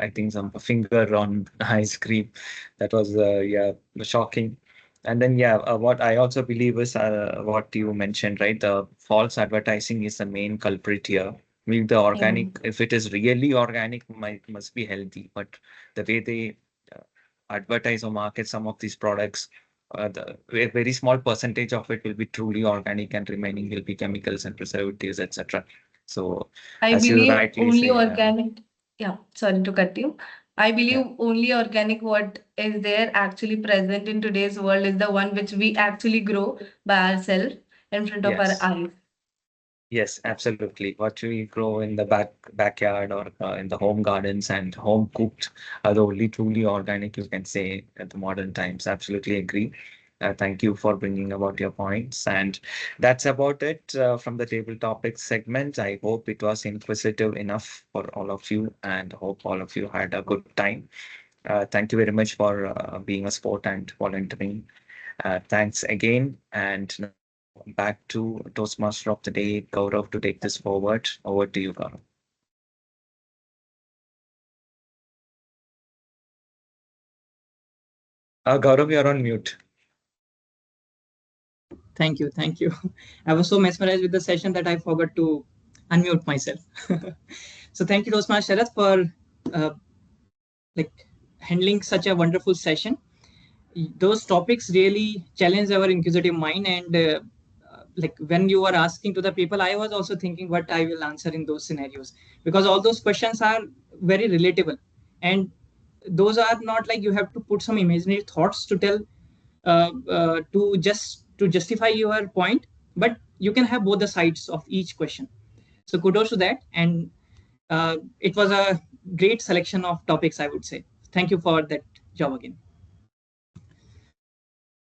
I think some finger on ice cream. That was yeah, shocking. And then yeah, what I also believe is what you mentioned, right? The false advertising is the main culprit here. With the organic, if it is really organic, must be healthy. But the way they uh, advertise or market some of these products, a very small percentage of it will be truly organic and remaining will be chemicals and preservatives, etc. So, I as you believe rightly only say, organic. Yeah, sorry to cut you. I believe yeah, only organic what is there actually present in today's world is the one which we actually grow by ourselves in front of our yes. eyes. Yes, absolutely. What we grow in the backyard or in the home gardens and home cooked are the only truly organic you can say at the modern times. Absolutely agree. Thank you for bringing about your points. And that's about it from the table topics segment. I hope it was inquisitive enough for all of you and hope all of you had a good time. Thank you very much for being a sport and volunteering. Thanks again. And now back to Toastmaster of the Day, Gaurav, to take this forward. Over to you, Gaurav. Gaurav, you're on mute. Thank you. Thank you. I was so mesmerized with the session that I forgot to unmute myself. So thank you, Rosma Sharath, for uh, like handling such a wonderful session. Those topics really challenge our inquisitive mind, and like when you were asking to the people, I was also thinking what I will answer in those scenarios, because all those questions are very relatable, and those are not like you have to put some imaginary thoughts to tell to justify your point, but you can have both the sides of each question. So kudos to that, and it was a great selection of topics, I would say. Thank you for that job again.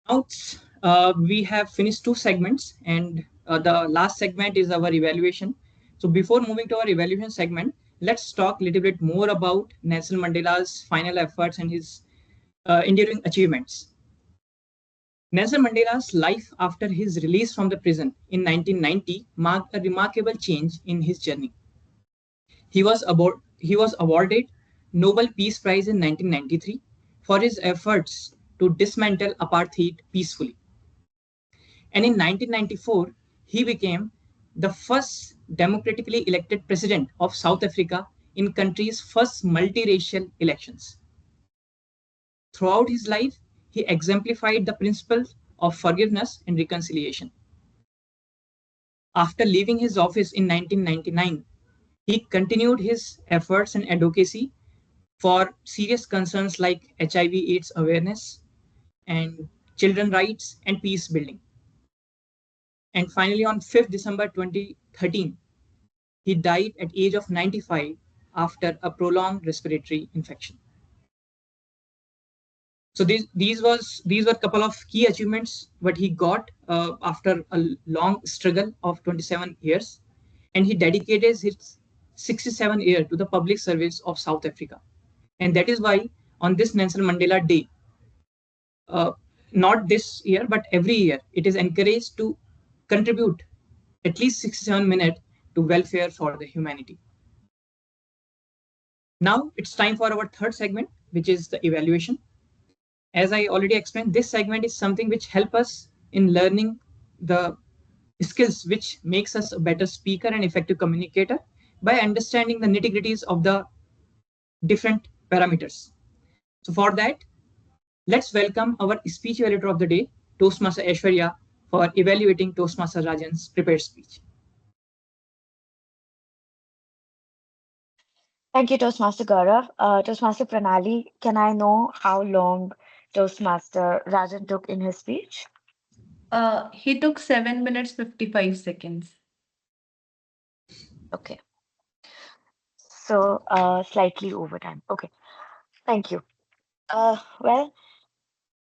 Now we have finished two segments, and the last segment is our evaluation. So before moving to our evaluation segment, let's talk a little bit more about Nelson Mandela's final efforts and his enduring achievements. Nelson Mandela's life after his release from the prison in 1990 marked a remarkable change in his journey. He was awarded Nobel Peace Prize in 1993 for his efforts to dismantle apartheid peacefully. And in 1994, he became the first democratically elected president of South Africa in country's first multiracial elections. Throughout his life, he exemplified the principles of forgiveness and reconciliation. After leaving his office in 1999, he continued his efforts and advocacy for serious concerns like HIV/AIDS awareness and children rights and peace building. And finally, on 5th December 2013, he died at age of 95 after a prolonged respiratory infection. So these were a couple of key achievements what he got after a long struggle of 27 years, and he dedicated his 67 year to the public service of South Africa, and that is why on this Nelson Mandela Day, uh, not this year but every year, it is encouraged to contribute at least 67 minutes to welfare for the humanity. Now it's time for our third segment, which is the evaluation. As I already explained, this segment is something which help us in learning the skills which makes us a better speaker and effective communicator by understanding the nitty-gritties of the different parameters. So for that, let's welcome our speech evaluator of the day, Toastmaster Aishwarya, for evaluating Toastmaster Rajan's prepared speech. Thank you, Toastmaster Gaurav. Toastmaster Pranali, can I know how long Toastmaster Rajan took in his speech? He took 7 minutes 55 seconds. Okay, so slightly over time. Okay, thank you. Well,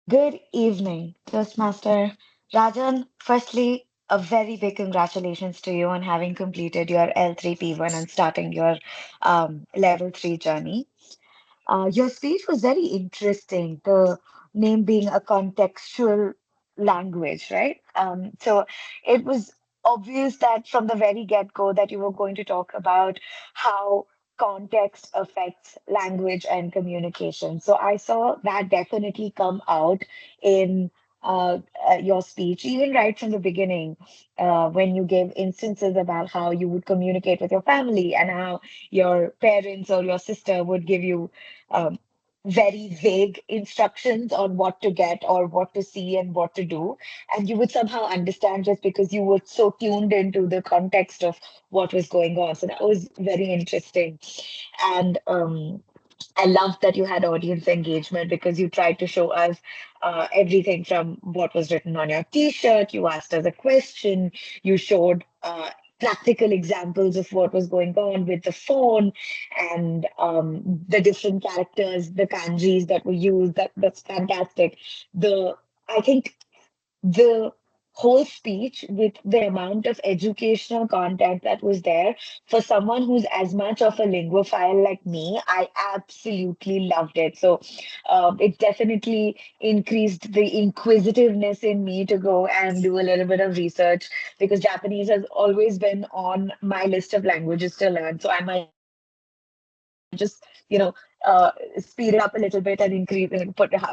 Good evening, Toastmaster. Rajan, firstly, a very big congratulations to you on having completed your L3P1 and starting your level 3 journey. Your speech was very interesting, the name being a contextual language, right? So it was obvious that from the very get-go that you were going to talk about how context affects language and communication. So I saw that definitely come out in your speech, even right from the beginning, when you gave instances about how you would communicate with your family and how your parents or your sister would give you um, very vague instructions on what to get or what to see and what to do. And you would somehow understand just because you were so tuned into the context of what was going on. So that was very interesting. And I loved that you had audience engagement because you tried to show us everything from what was written on your t-shirt. You asked us a question. You showed practical examples of what was going on with the phone and the different characters, the kanjis that were used. That's fantastic. I think the whole speech with the amount of educational content that was there for someone who's as much of a linguophile like me, I absolutely loved it. So it definitely increased the inquisitiveness in me to go and do a little bit of research because Japanese has always been on my list of languages to learn. So I might just, speed it up a little bit and increase,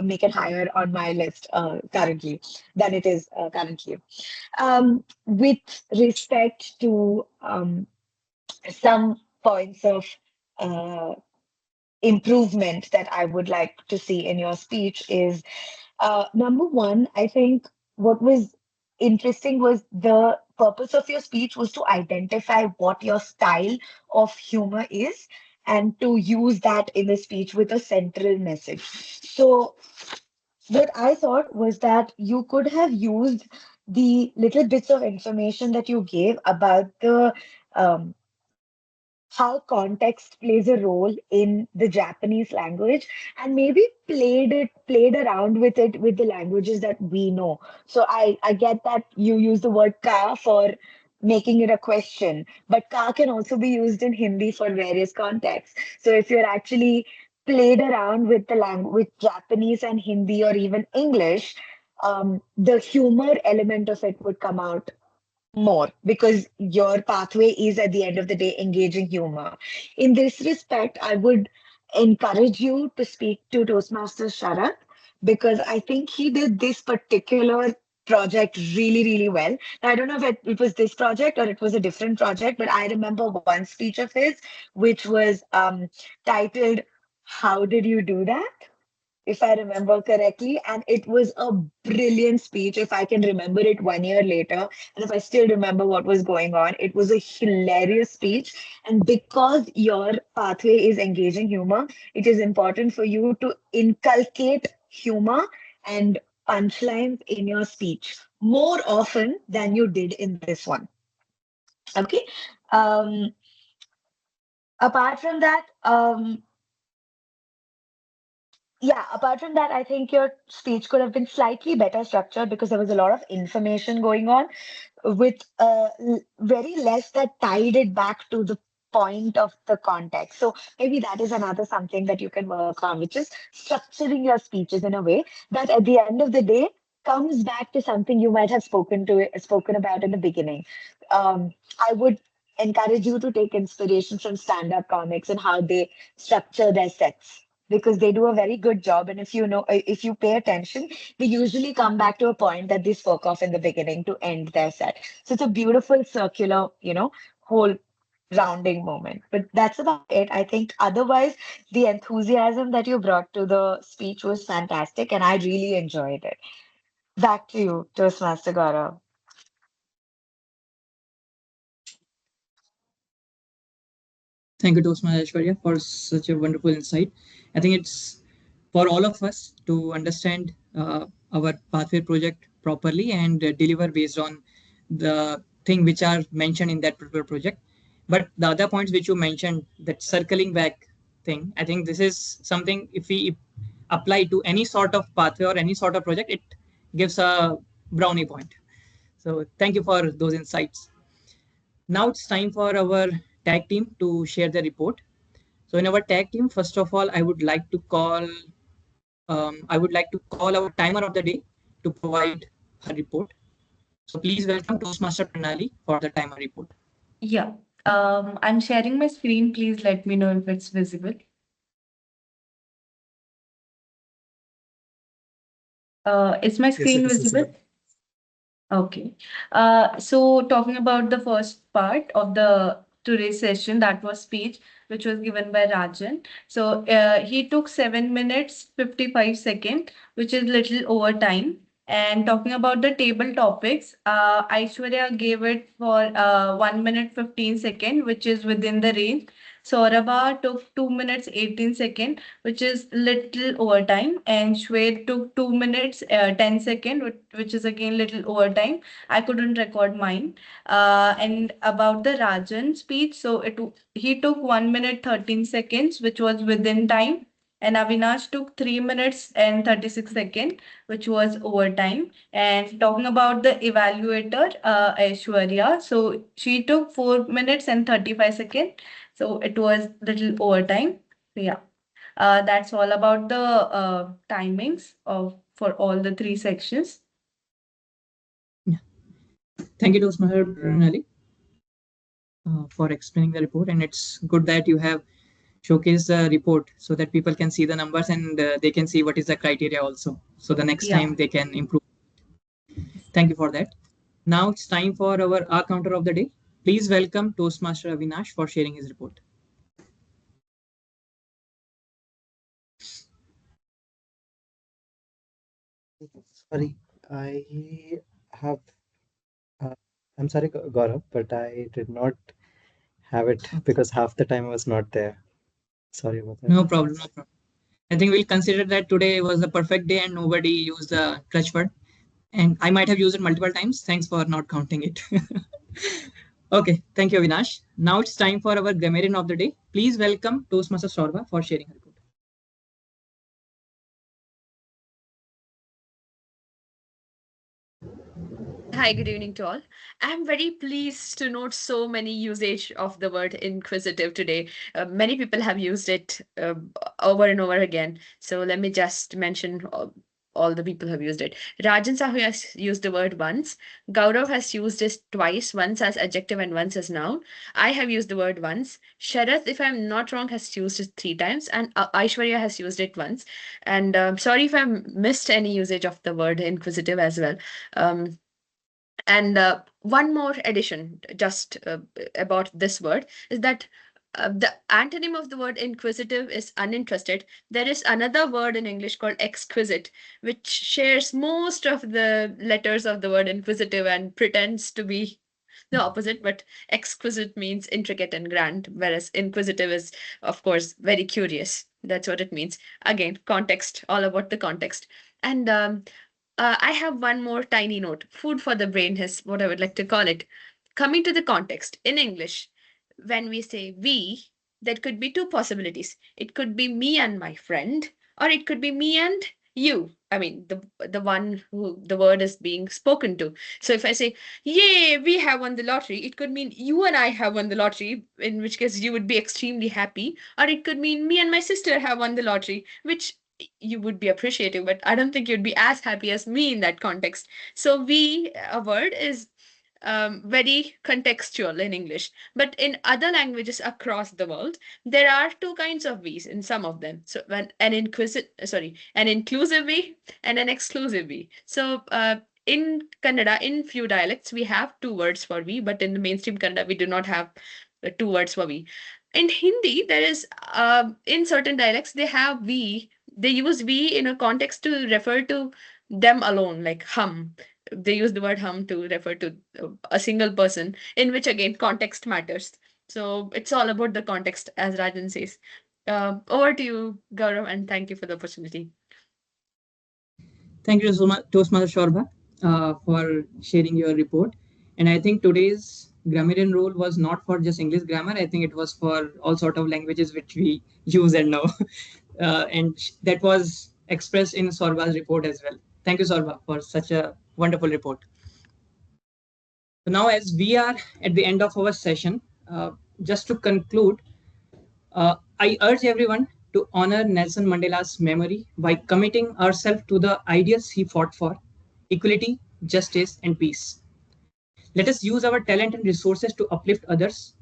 make it higher on my list currently than it is currently. With respect to some points of uh, improvement that I would like to see in your speech is number one, I think what was interesting was the purpose of your speech was to identify what your style of humor is and to use that in the speech with a central message. So what I thought was that you could have used the little bits of information that you gave about the um, how context plays a role in the Japanese language and maybe played around with it with the languages that we know. So I get that you use the word ka for making it a question, but ka can also be used in Hindi for various contexts. So if you're actually played around with the language with Japanese and Hindi or even English, the humor element of it would come out more because your pathway is at the end of the day engaging humor. In this respect, I would encourage you to speak to Toastmaster Sharath because I think he did this particular project really, really well. Now, I don't know if it was this project or it was a different project, but I remember one speech of his, which was titled, How Did You Do That? If I remember correctly. And it was a brilliant speech. If I can remember it 1 year later, and if I still remember what was going on, it was a hilarious speech. And because your pathway is engaging humor, it is important for you to inculcate humor and punchlines in your speech more often than you did in this one. Okay. Um, apart from that, apart from that, I think your speech could have been slightly better structured because there was a lot of information going on with very less that tied it back to the point of the context. So maybe that is another something that you can work on, which is structuring your speeches in a way that at the end of the day comes back to something you might have spoken about in the beginning. I would encourage you to take inspiration from stand-up comics and how they structure their sets because they do a very good job. And if you pay attention, they usually come back to a point that they spoke of in the beginning to end their set. So it's a beautiful circular, whole rounding moment. But that's about it. I think otherwise, the enthusiasm that you brought to the speech was fantastic, and I really enjoyed it. Back to you, Toastmaster Gaurav. Thank you, Toastmaster Aishwarya, for such a wonderful insight. I think it's for all of us to understand our pathway project properly and deliver based on the thing which are mentioned in that particular project. But the other points which you mentioned, that circling back thing, I think this is something if we apply to any sort of pathway or any sort of project, it gives a brownie point. So thank you for those insights. Now it's time for our tag team to share the report. So in our tag team, first of all, I would like to call our timer of the day to provide her report. So please welcome Toastmaster Pranali for the timer report. Yeah. I'm sharing my screen. Please let me know if it's visible. Is my screen visible? Okay. So talking about the first part of the today's session, that was speech, which was given by Rajan. So he took 7 minutes 55 seconds, which is little over time. And talking about the table topics, Aishwarya gave it for 1 minute 15 seconds, which is within the range. Saurabha took 2 minutes 18 seconds, which is little overtime, and Shwed took 2 minutes 10 seconds, which is again little overtime. I couldn't record mine. And about the Rajan speech, so he took 1 minute 13 seconds, which was within time. And Avinash took 3 minutes and 36 seconds, which was overtime. And talking about the evaluator, Aishwarya, so she took 4 minutes and 35 seconds. So it was little overtime. So yeah, that's all about the timings of for all the three sections. Yeah. Thank you, Toastmaster Pranali, for explaining the report. And it's good that you have showcased the report so that people can see the numbers and they can see what is the criteria also. So the next time they can improve. Thank you for that. Now it's time for our R counter of the day. Please welcome Toastmaster Avinash for sharing his report. Sorry, I have. I'm sorry, Gaurav, but I did not have it because half the time I was not there. Sorry about that. No problem, no problem. I think we'll consider that today was the perfect day and nobody used the clutch word. And I might have used it multiple times. Thanks for not counting it. Okay, thank you, Avinash. Now it's time for our grammarian of the day. Please welcome Toastmaster Sorba for sharing her report. Hi, good evening to all. I'm very pleased to note so many usage of the word inquisitive today. Many people have used it over and over again. So let me just mention all the people who have used it. Rajan Sahu has used the word once. Gaurav has used it twice, once as adjective and once as noun. I have used the word once. Sharath, if I'm not wrong, has used it 3 times, and Aishwarya has used it once. And sorry if I missed any usage of the word inquisitive as well. And one more addition, just about this word, is that the antonym of the word inquisitive is uninterested. There is another word in English called exquisite, which shares most of the letters of the word inquisitive and pretends to be the opposite, but exquisite means intricate and grand, whereas inquisitive is, of course, very curious. That's what it means. Again, context, all about the context. And I have one more tiny note. Food for the brain is what I would like to call it. Coming to the context, in English, when we say we, there could be two possibilities. It could be me and my friend, or it could be me and you. I mean, the one who the word is being spoken to. So if I say, "Yay, we have won the lottery," it could mean you and I have won the lottery, in which case you would be extremely happy, or it could mean me and my sister have won the lottery, which you would be appreciative, but I don't think you'd be as happy as me in that context. So we, a word, is very contextual in English. But in other languages across the world, there are two kinds of we's in some of them. So when an an inclusive we and an exclusive we. So in Kannada, in few dialects, we have two words for we, but in the mainstream Kannada, we do not have two words for we. In Hindi, there is in certain dialects they have we. They use we in a context to refer to them alone, like hum. They use the word hum to refer to a single person, in which again context matters. So it's all about the context, as Rajan says. Over to you, Gaurav, and thank you for the opportunity. Thank you so much, Toastmaster Shorba, for sharing your report. And I think today's grammarian role was not for just English grammar. I think it was for all sort of languages which we use and know. And that was expressed in Saurabh's report as well. Thank you, Saurabh, for such a wonderful report. So now, as we are at the end of our session, just to conclude, I urge everyone to honor Nelson Mandela's memory by committing ourselves to the ideals he fought for: equality, justice, and peace. Let us use our talent and resources to uplift others,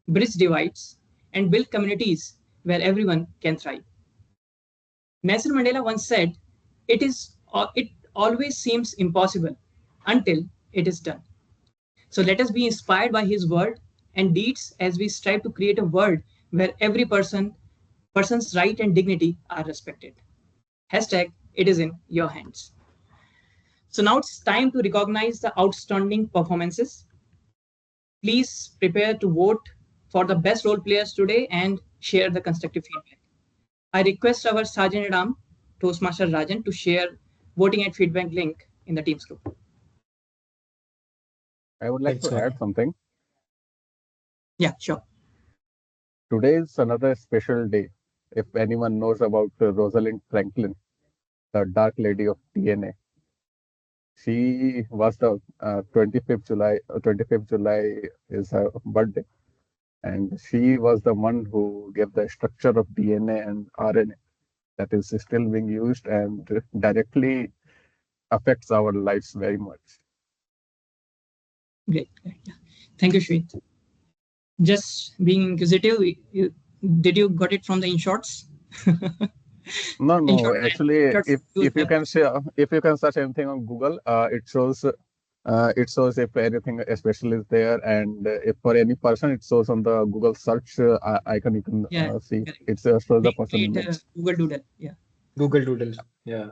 bridge divides, and build communities where everyone can thrive. Nelson Mandela once said, It always seems impossible until it is done." So let us be inspired by his word and deeds as we strive to create a world where every person's right and dignity are respected. Hashtag it is in your hands. So now it's time to recognize the outstanding performances. Please prepare to vote for the best role players today and share the constructive feedback. I request our Sergeant at Arm, Toastmaster Rajan, to share voting and feedback link in the Teams group. I would like Thanks, to add Gaurav. something. Yeah, sure. Today is another special day. If anyone knows about Rosalind Franklin, the Dark Lady of DNA, she was the 25th July. 25th July is her birthday, and she was the one who gave the structure of DNA and RNA that is still being used and directly affects our lives very much. Great. Yeah. Thank you, Shwet. Just being inquisitive, did you got it from the InShots? No, no. InShots, Actually, InShots use if you can say if you can search anything on Google, it shows if anything special is there, and if for any person, it shows on the Google search icon. You can yeah, see correct. it shows the person Create image. Google Doodle. Yeah, Google Doodle. Yeah.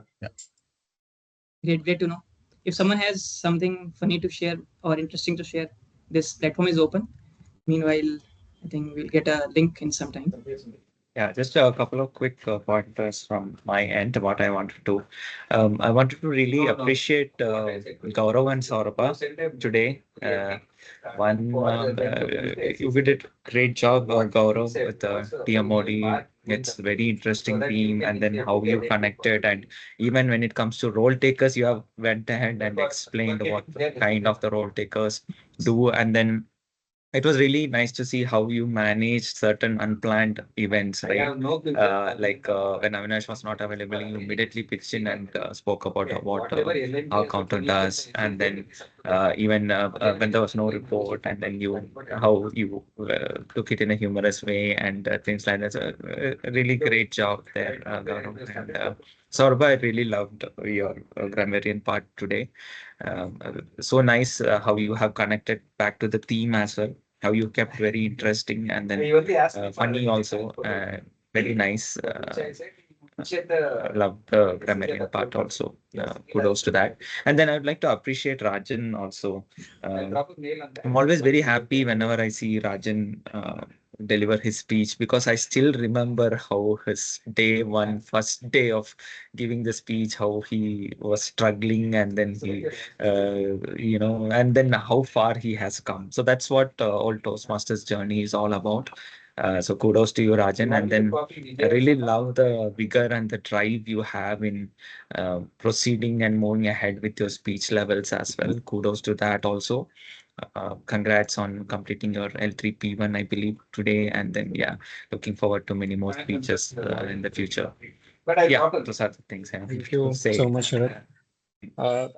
great to know. If someone has something funny to share or interesting to share, this platform is open. Meanwhile, I think we'll get a link in some time. Yeah, just a couple of quick pointers from my end. What I wanted to, I wanted to really appreciate Gaurav and Saurabh today. You did great job, Gaurav, with the TMOD. It's very interesting theme, and then how you connected, and even when it comes to role takers, you have went ahead and explained what kind of the role takers do, and then it was really nice to see how you managed certain unplanned events, right? When Avinash was not available, you immediately pitched in and spoke about what our counter does, and then when there was no report, and then how you took it in a humorous way and things like that. So, a really great job there, Gaurav. And Saurabh, I really loved your grammarian part today. So nice how you have connected back to the theme as well, how you kept very interesting and then funny also. Very nice. Love the grammarian part also. Kudos to that. And then I would like to appreciate Rajan also. I'm always very happy whenever I see Rajan deliver his speech, because I still remember how his first day of giving the speech, how he was struggling, and then and then how far he has come. So that's what all Toastmasters journey is all about. So kudos to you, Rajan. And then I really love the vigor and the drive you have in proceeding and moving ahead with your speech levels as well. Kudos to that also. Congrats on completing your L3P1, I believe, today. And then, yeah, looking forward to many more speeches in the future. But yeah, those are the things I have Thank to you say. so much, Sharat.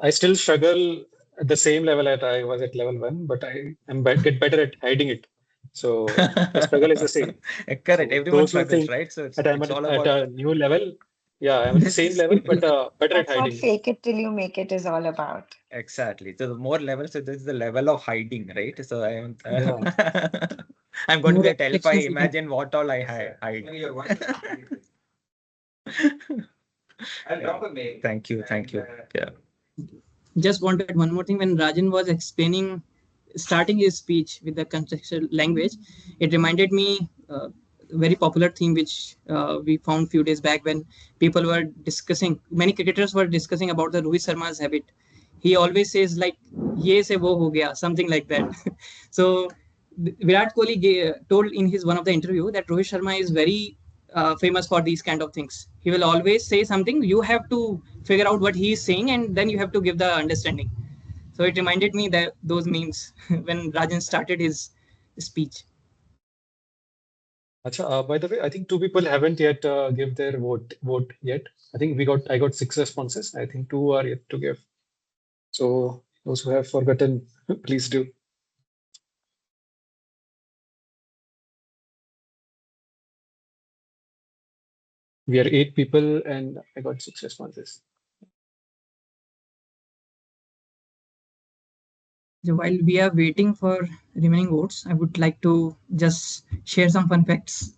I still struggle at the same level that I was at level 1, but I am get better at hiding it. So the struggle is the same. Correct. So Everyone those who struggles, think right? So that I'm it's all at about a new level, yeah, I'm at the this same is level, but better at That's what hiding it. fake it till you make it is all about. exactly. So the more levels, so this is the level of hiding, right? So I am Yeah. I'm going to More be a Telfy. reflections. Imagine what all I hide. Thank you. Thank you. Yeah. Just want to add one more thing. When Rajan was starting his speech with the contextual language, it reminded me very popular theme which we found few days back when people were discussing, many cricketers were discussing about the Rohit Sharma's habit. He always says like, "Ye se wo ho gaya," something like that. So Virat Kohli told in his one of the interview that Rohit Sharma is very famous for these kind of things. He will always say something. You have to figure out what he is saying, and then you have to give the understanding. So it reminded me that those memes when Rajan started his speech. Acha, by the way, I think two people haven't yet give their vote yet. I think I got 6 responses. I think two are yet to give. So those who have forgotten, please do. We are 8 people and I got 6 responses. So while we are waiting for remaining votes, I would like to just share some fun facts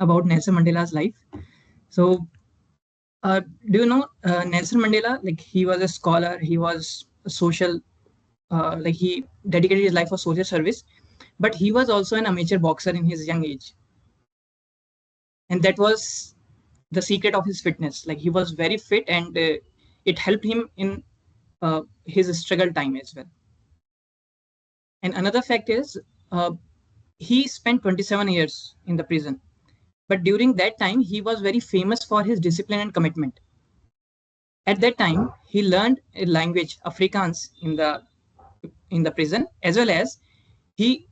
about Nelson Mandela's life. So, do you know Nelson Mandela? Like he was a scholar, he was a social, like he dedicated his life for social service, but he was also an amateur boxer in his young age, and that was the secret of his fitness. Like he was very fit, and it helped him in his struggle time as well. And another fact is, uh, he spent 27 years in the prison, but during that time he was very famous for his discipline and commitment. At that time he learned a language Afrikaans in the prison, as well as he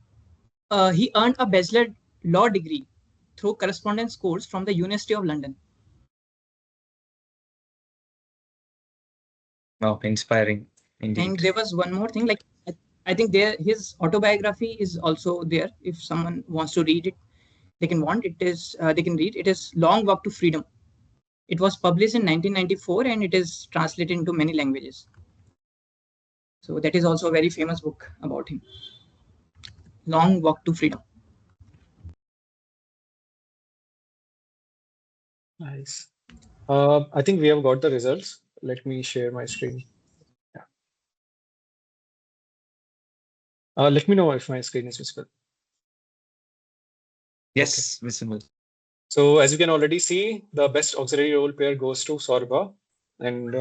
he earned a bachelor law degree through correspondence course from the University of London. Wow, inspiring And indeed. there was one more thing, like I think there his autobiography is also there. If someone wants to read it, they can want it is they can read. It is Long Walk to Freedom. It was published in 1994 and it is translated into many languages. So that is also a very famous book about him. Long Walk to Freedom. Nice. I think we have got the results. Let me share my screen. Yeah. Let me know if my screen is visible. Yes, visible. So as you can already see, the best auxiliary role pair goes to Sorba, and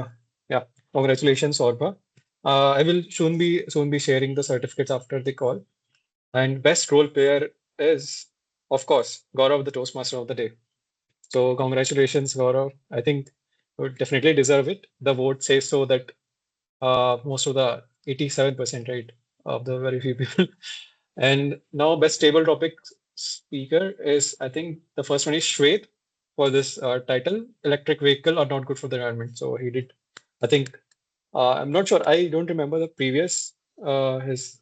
yeah, congratulations, Sorba. I will soon be sharing the certificates after the call. And best role pair is, of course, Gaurav, the Toastmaster of the day. So congratulations, Gaurav. I think you would definitely deserve it. The vote says so that most of the 87%, right, of the very few people. And now best table topic speaker is, I think the first one is Shwet for this title, electric vehicle are not good for the environment. So he did, I think, I'm not sure. I don't remember the previous his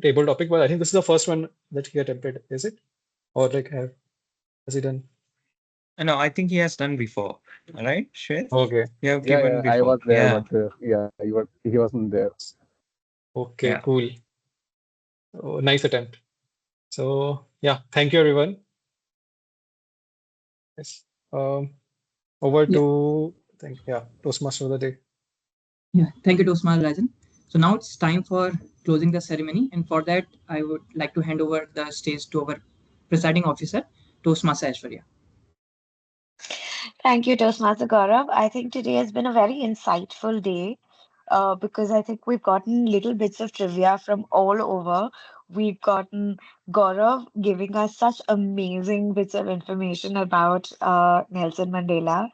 table topic, but I think this is the first one that he attempted. Is it? Or like has he done? No, I think he has done before. All right, Shwet? Okay. You have Yeah, given yeah, I before. was there, Yeah, but yeah, he wasn't there. Okay, yeah. cool. Oh, nice attempt. So yeah, thank you everyone. Yes. Over Yeah, to Toastmaster of the day. yeah. Thank you, Toastmaster Rajan. So now it's time for closing the ceremony, and for that, I would like to hand over the stage to our presiding officer, Toastmaster Aishwarya. Thank you, Toastmaster Gaurav. I think today has been a very insightful day because I think we've gotten little bits of trivia from all over. We've gotten Gaurav giving us such amazing bits of information about Nelson Mandela,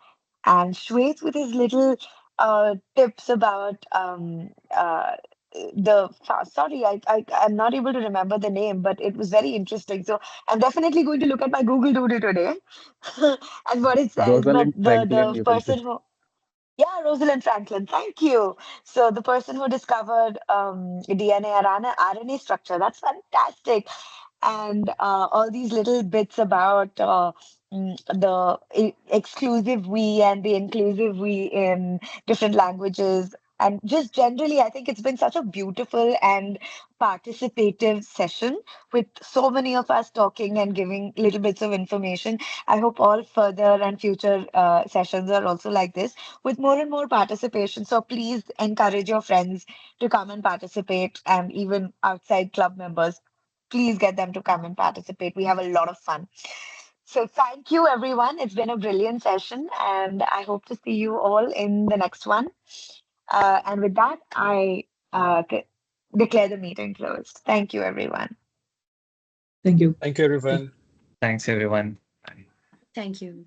and Shwet with his little tips about sorry, I'm not able to remember the name, but it was very interesting. So I'm definitely going to look at my Google Doodle today and what it says. But Rosalind Franklin, the you can say. person who yeah, Rosalind Franklin, thank you. So the person who discovered DNA RNA structure, that's fantastic. And all these little bits about the exclusive we and the inclusive we in different languages. And just generally, I think it's been such a beautiful and participative session with so many of us talking and giving little bits of information. I hope all further and future sessions are also like this with more and more participation. So please encourage your friends to come and participate, and even outside club members, please get them to come and participate. We have a lot of fun. So thank you, everyone. It's been a brilliant session, and I hope to see you all in the next one. And with that, I declare the meeting closed. Thank you, everyone. Thank you. Thank you everyone. Thanks, everyone. Bye. Thank you.